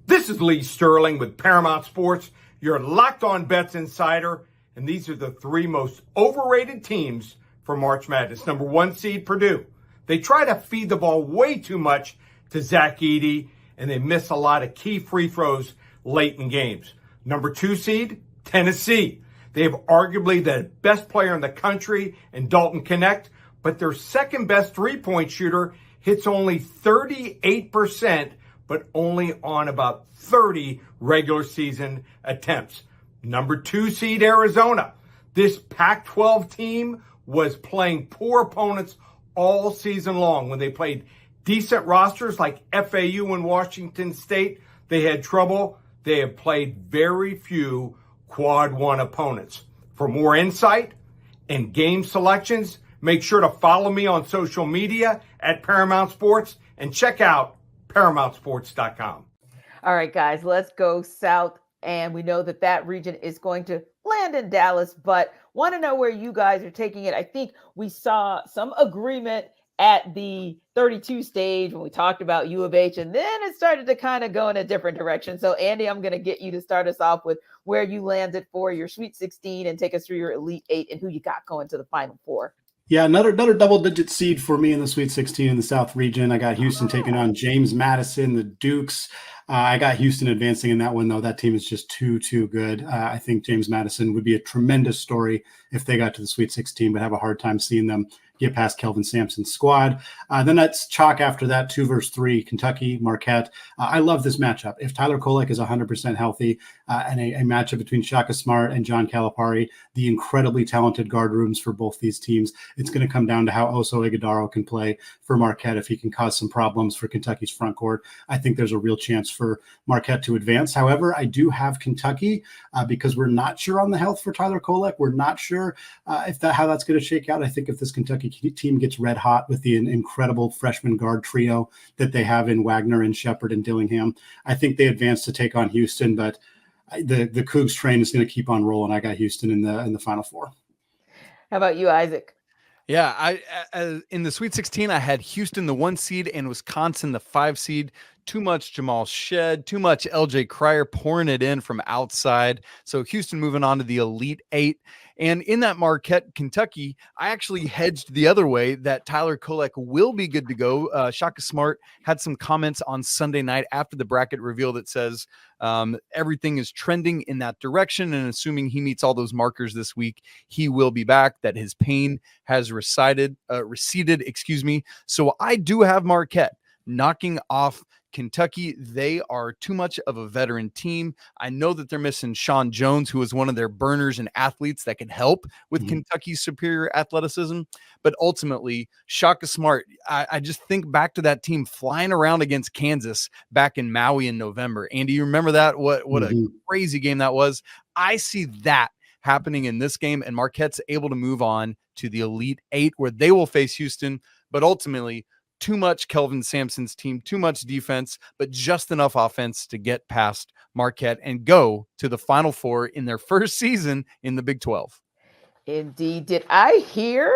This is Lee Sterling with Paramount Sports, your Locked On Bets insider, and these are the 3 most overrated teams for March Madness. Number 1 seed, Purdue. They try to feed the ball way too much to Zach Edey, and they miss a lot of key free throws late in games. Number 2 seed, Tennessee. They have arguably the best player in the country in Dalton Connect, but their second best three-point shooter hits only 38%, but only on about 30 regular season attempts. Number 2 seed, Arizona. This Pac-12 team was playing poor opponents all season long. When they played decent rosters like FAU and Washington State, they had trouble. they have played very few Quad 1 opponents. For more insight and game selections, make sure to follow me on social media at Paramount Sports and check out ParamountSports.com. All right, guys, let's go south. And we know that region is going to land in Dallas, but want to know where you guys are taking it. I think we saw some agreement at the 32 stage when we talked about U of H, and then it started to kind of go in a different direction. So, Andy, I'm going to get you to start us off with where you landed for your Sweet 16 and take us through your Elite 8 and who you got going to the Final Four. Yeah, another double-digit seed for me in the Sweet 16 in the South region. I got Houston taking on James Madison, the Dukes. I got Houston advancing in that one, though. That team is just too good. I think James Madison would be a tremendous story if they got to the Sweet 16, but have a hard time seeing them get past Kelvin Sampson's squad. Then that's chalk after that, 2 versus 3, Kentucky, Marquette. I love this matchup. If Tyler Kolek is 100% healthy and a matchup between Shaka Smart and John Calipari, the incredibly talented guard rooms for both these teams, it's going to come down to how Oso Ighodaro can play for Marquette. If he can cause some problems for Kentucky's front court, I think there's a real chance for Marquette to advance. However, I do have Kentucky because we're not sure on the health for Tyler Kolek. We're not sure how that's going to shake out. I think if this Kentucky team gets red hot with the incredible freshman guard trio that they have in Wagner and Shepard and Dillingham, I think they advance to take on Houston, but the Cougs train is going to keep on rolling. I got Houston in the Final Four. How about you, Isaac? Yeah, I in the Sweet 16, I had Houston, the 1 seed, and Wisconsin, the 5 seed. Too much Jamal Shed, too much LJ Cryer pouring it in from outside. So Houston moving on to the Elite 8. And in that Marquette, Kentucky, I actually hedged the other way that Tyler Kolek will be good to go. Shaka Smart had some comments on Sunday night after the bracket reveal that says everything is trending in that direction. And assuming he meets all those markers this week, he will be back, that his pain has receded. So I do have Marquette knocking off Kentucky. They are too much of a veteran team. I know that they're missing Sean Jones, who is one of their burners and athletes that can help with Kentucky's superior athleticism. But ultimately, Shaka Smart, I just think back to that team flying around against Kansas back in Maui in November. Andy, you remember that? What a crazy game that was. I see that happening in this game, and Marquette's able to move on to the Elite 8 where they will face Houston. But ultimately, too much Kelvin Sampson's team, too much defense, but just enough offense to get past Marquette and go to the Final Four in their first season in the Big 12. Indeed. Did I hear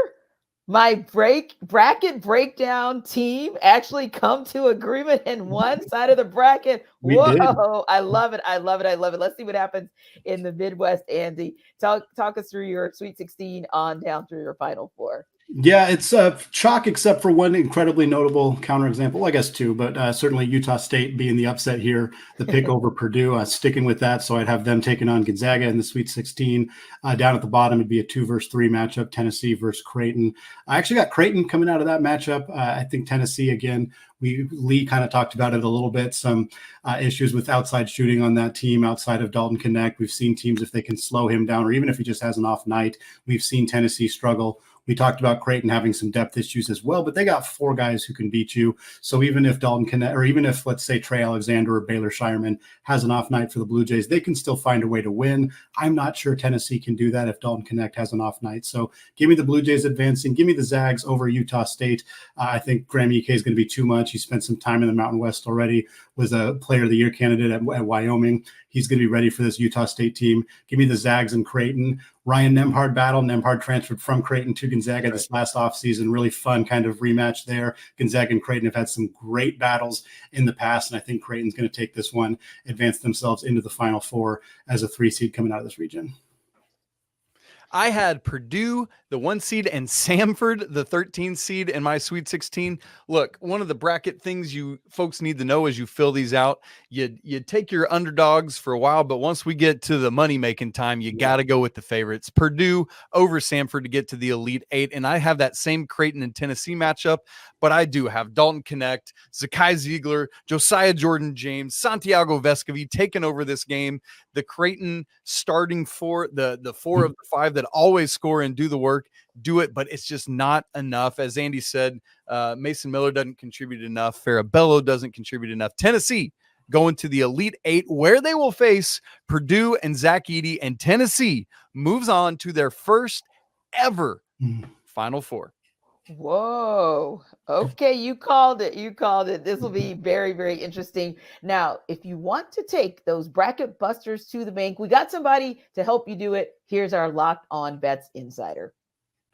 my bracket breakdown team actually come to agreement in one side of the bracket? Whoa, did. I love it. Let's see what happens in the Midwest. Andy, talk us through your Sweet 16 on down through your Final Four. Yeah, it's chalk except for one incredibly notable counterexample. Well, I guess two, but certainly Utah State being the upset here, the pick over Purdue, sticking with that. So I'd have them taking on Gonzaga in the Sweet 16. Down at the bottom, it'd be a 2 versus 3 matchup, Tennessee versus Creighton. I actually got Creighton coming out of that matchup. I think Tennessee, again, Lee kind of talked about it a little bit, some issues with outside shooting on that team outside of Dalton Knecht. We've seen teams, if they can slow him down, or even if he just has an off night, we've seen Tennessee struggle. We talked about Creighton having some depth issues as well, but they got 4 guys who can beat you. So even if Dalton Knecht, or even if, let's say, Trey Alexander or Baylor Shireman has an off night for the Blue Jays, they can still find a way to win. I'm not sure Tennessee can do that if Dalton Knecht has an off night. So give me the Blue Jays advancing. Give me the Zags over Utah State. I think Graham Ike is going to be too much. He spent some time in the Mountain West already, was a Player of the Year candidate at Wyoming. He's going to be ready for this Utah State team. Give me the Zags and Creighton. Ryan Nembhard battle. Nembhard transferred from Creighton to Gonzaga this last offseason. Really fun kind of rematch there. Gonzaga and Creighton have had some great battles in the past, and I think Creighton's going to take this one, advance themselves into the Final Four as a 3 seed coming out of this region. I had Purdue, the 1 seed, and Samford, the 13 seed in my Sweet 16. Look, one of the bracket things you folks need to know as you fill these out, you take your underdogs for a while, but once we get to the money-making time, you got to go with the favorites. Purdue over Samford to get to the Elite 8, and I have that same Creighton and Tennessee matchup, but I do have Dalton Knecht, Zakai Ziegler, Josiah Jordan-James, Santiago Vescovi taking over this game. The Creighton starting for the 4 of the 5 that always score and do the work, do it, but it's just not enough. As Andy said, Mason Miller doesn't contribute enough. Farabello doesn't contribute enough. Tennessee going to the Elite Eight, where they will face Purdue and Zach Edey, and Tennessee moves on to their first ever Final Four. Whoa. Okay, you called it. You called it. This will be very, very interesting. Now, if you want to take those bracket busters to the bank, we got somebody to help you do it. Here's our Locked On Bets Insider.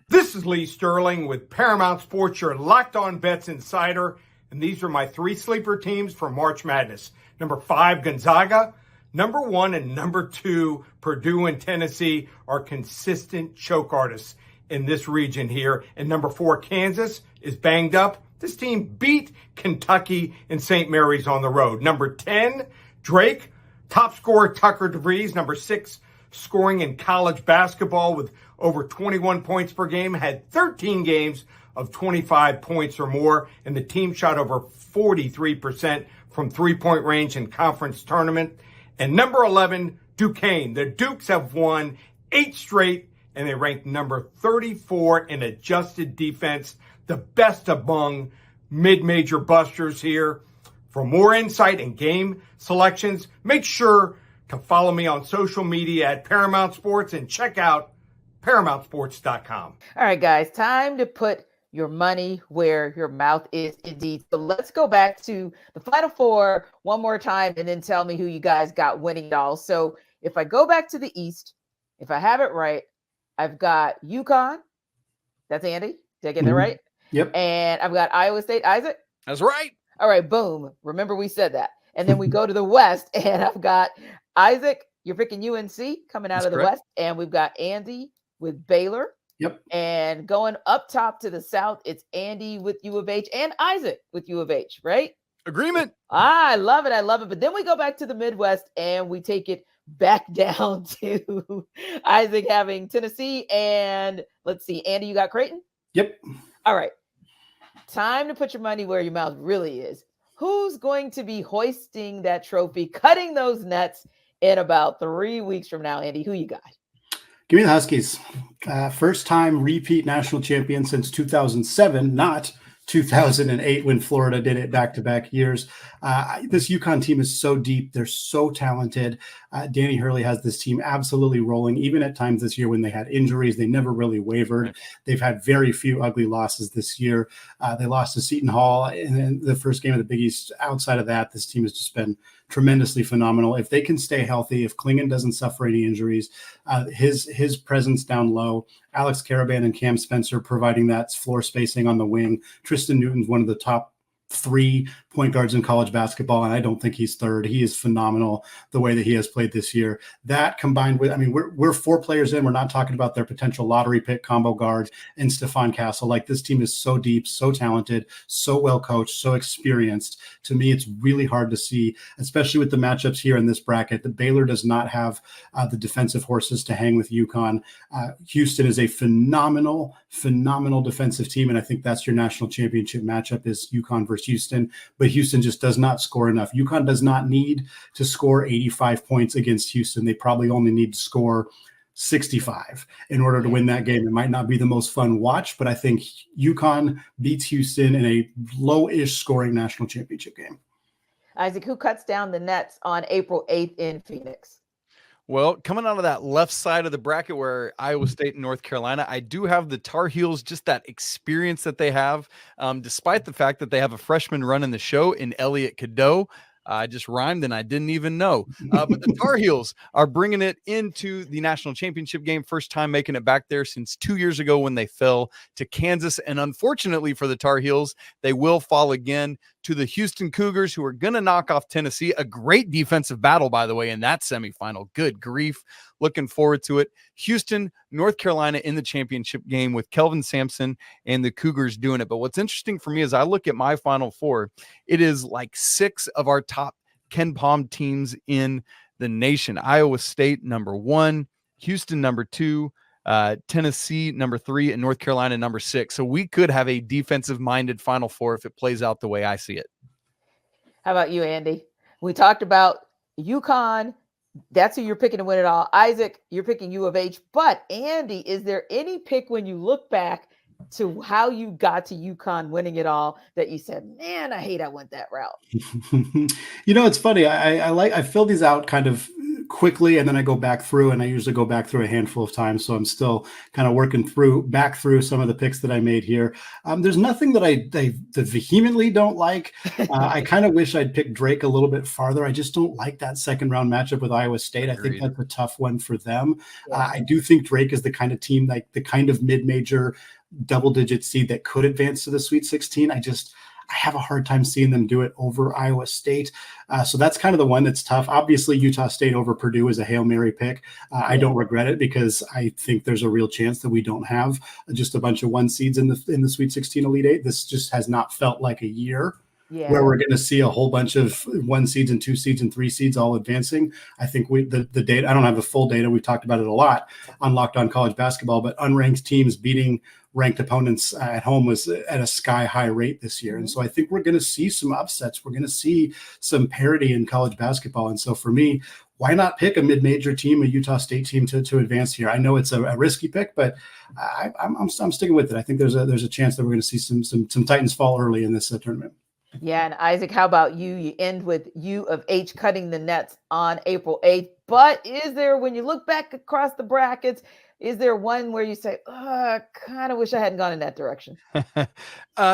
This is Lee Sterling with Paramount Sports, your Locked On Bets Insider. And these are my 3 sleeper teams for March Madness. Number 5, Gonzaga. Number 1 and number 2, Purdue and Tennessee, are consistent choke artists in this region here. And number 4, Kansas, is banged up. This team beat Kentucky and St. Mary's on the road. Number 10, Drake. Top scorer, Tucker DeVries. Number 6, scoring in college basketball with over 21 points per game. Had 13 games of 25 points or more. And the team shot over 43% from three-point range in conference tournament. And number 11, Duquesne. The Dukes have won 8 straight, and they ranked number 34 in adjusted defense, the best among mid-major busters here. For more insight and game selections, make sure to follow me on social media at Paramount Sports and check out ParamountSports.com. All right, guys, time to put your money where your mouth is indeed. So let's go back to the Final Four one more time and then tell me who you guys got winning it all. So if I go back to the East, if I have it right, I've got UConn. That's Andy. Did I get that right? Yep. And I've got Iowa State. Isaac? That's right. All right, boom. Remember we said that. And then we go to the West, and I've got Isaac. You're picking UNC coming out That's of the correct. West. And we've got Andy with Baylor. Yep. And going up top to the South, it's Andy with U of H and Isaac with U of H, right? Agreement. I love it. I love it. But then we go back to the Midwest and we take it back down to Isaac having Tennessee. And let's see, Andy, you got Creighton? Yep. All right. Time to put your money where your mouth really is. Who's going to be hoisting that trophy, cutting those nets in about 3 weeks from now, Andy? Who you got? Give me the Huskies. First time repeat national champion since 2007, not 2008 when Florida did it back-to-back years. This UConn team is so deep. They're so talented. Danny Hurley has this team absolutely rolling. Even at times this year when they had injuries, they never really wavered. They've had very few ugly losses this year. They lost to Seton Hall in the first game of the Big East. Outside of that, this team has just been tremendously phenomenal. If they can stay healthy, if Klingon doesn't suffer any injuries, his presence down low, Alex Caravan and Cam Spencer providing that floor spacing on the wing. Tristan Newton's one of the top 3 point guards in college basketball, and I don't think he's third. He is phenomenal the way that he has played this year. That combined with, I mean, we're 4 players in. We're not talking about their potential lottery pick combo guard and Stephon Castle. Like, this team is so deep, so talented, so well coached, so experienced. To me, it's really hard to see, especially with the matchups here in this bracket. The Baylor does not have the defensive horses to hang with UConn. Houston is a phenomenal defensive team, and I think that's your national championship matchup is UConn versus Houston. But Houston just does not score enough. UConn does not need to score 85 points against Houston. They probably only need to score 65 in order to win that game. It might not be the most fun watch, but I think UConn beats Houston in a low-ish scoring national championship game. Isaac, who cuts down the nets on April 8th in Phoenix? Well, coming out of that left side of the bracket where Iowa State and North Carolina, I do have the Tar Heels, just that experience that they have, despite the fact that they have a freshman running the show in Elliot Cadeau. I just rhymed and I didn't even know. But the Tar Heels are bringing it into the national championship game. First time making it back there since 2 years ago when they fell to Kansas. And unfortunately for the Tar Heels, they will fall again to the Houston Cougars, who are going to knock off Tennessee. A great defensive battle, by the way, in that semifinal. Good grief. Looking forward to it. Houston, North Carolina in the championship game with Kelvin Sampson and the Cougars doing it. But what's interesting for me is I look at my Final Four, it is like 6 of our top Ken Palm teams in the nation. Iowa State, number 1, Houston, number 2, Tennessee, number 3, and North Carolina, number 6. So we could have a defensive-minded Final Four if it plays out the way I see it. How about you, Andy? We talked about UConn. That's who you're picking to win it all. Isaac, you're picking U of H. But, Andy, is there any pick when you look back to how you got to UConn winning it all that you said, man, I hate I went that route? It's funny. I fill these out kind of quickly, and then I go back through, and I usually go back through a handful of times. So I'm still kind of working back through some of the picks that I made here. There's nothing that I vehemently don't like. I kind of wish I'd picked Drake a little bit farther. I just don't like that second round matchup with Iowa State. Agreed. I think that's a tough one for them. Yeah. I do think Drake is the kind of team, like the kind of mid-major double-digit seed that could advance to the Sweet 16. I have a hard time seeing them do it over Iowa State. So that's kind of the one that's tough. Obviously, Utah State over Purdue is a Hail Mary pick. I don't regret it because I think there's a real chance that we don't have just a bunch of one seeds in the Sweet 16 Elite Eight. This just has not felt like a year where we're going to see a whole bunch of 1 seeds and 2 seeds and 3 seeds all advancing. I think the data, I don't have the full data. We've talked about it a lot on Locked On College Basketball, but unranked teams beating ranked opponents at home was at a sky high rate this year. And so I think we're going to see some upsets. We're going to see some parity in college basketball. And so for me, why not pick a mid-major team, a Utah State team to advance here? I know it's a risky pick, but I'm sticking with it. I think there's a chance that we're going to see some Titans fall early in this tournament. Yeah. And Isaac, how about you? You end with U of H cutting the nets on April 8th. But is there, when you look back across the brackets, is there one where you say, I kind of wish I hadn't gone in that direction?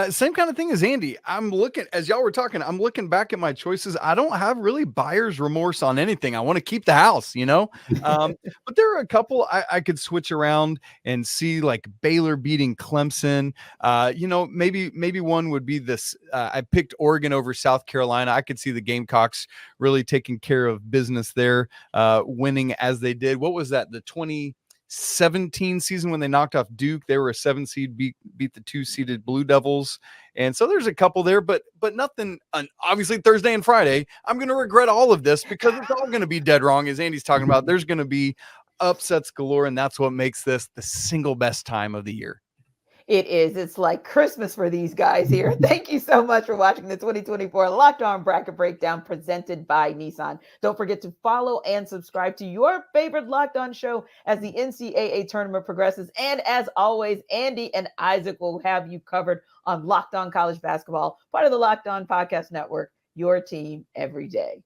Same kind of thing as Andy. I'm looking, as y'all were talking, I'm looking back at my choices. I don't have really buyer's remorse on anything. I want to keep the house, but there are a couple I could switch around and see, like Baylor beating Clemson. Maybe one would be this. I picked Oregon over South Carolina. I could see the Gamecocks really taking care of business there, winning as they did. What was that? The 2017 season when they knocked off Duke. They were a 7 seed, beat the 2-seeded Blue Devils. And so there's a couple there, but nothing. Obviously Thursday and Friday, I'm going to regret all of this because it's all going to be dead wrong. As Andy's talking about, there's going to be upsets galore. And that's what makes this the single best time of the year. It is. It's like Christmas for these guys here. Thank you so much for watching the 2024 Locked On Bracket Breakdown presented by Nissan. Don't forget to follow and subscribe to your favorite Locked On show as the NCAA tournament progresses. And as always, Andy and Isaac will have you covered on Locked On College Basketball, part of the Locked On Podcast Network, your team every day.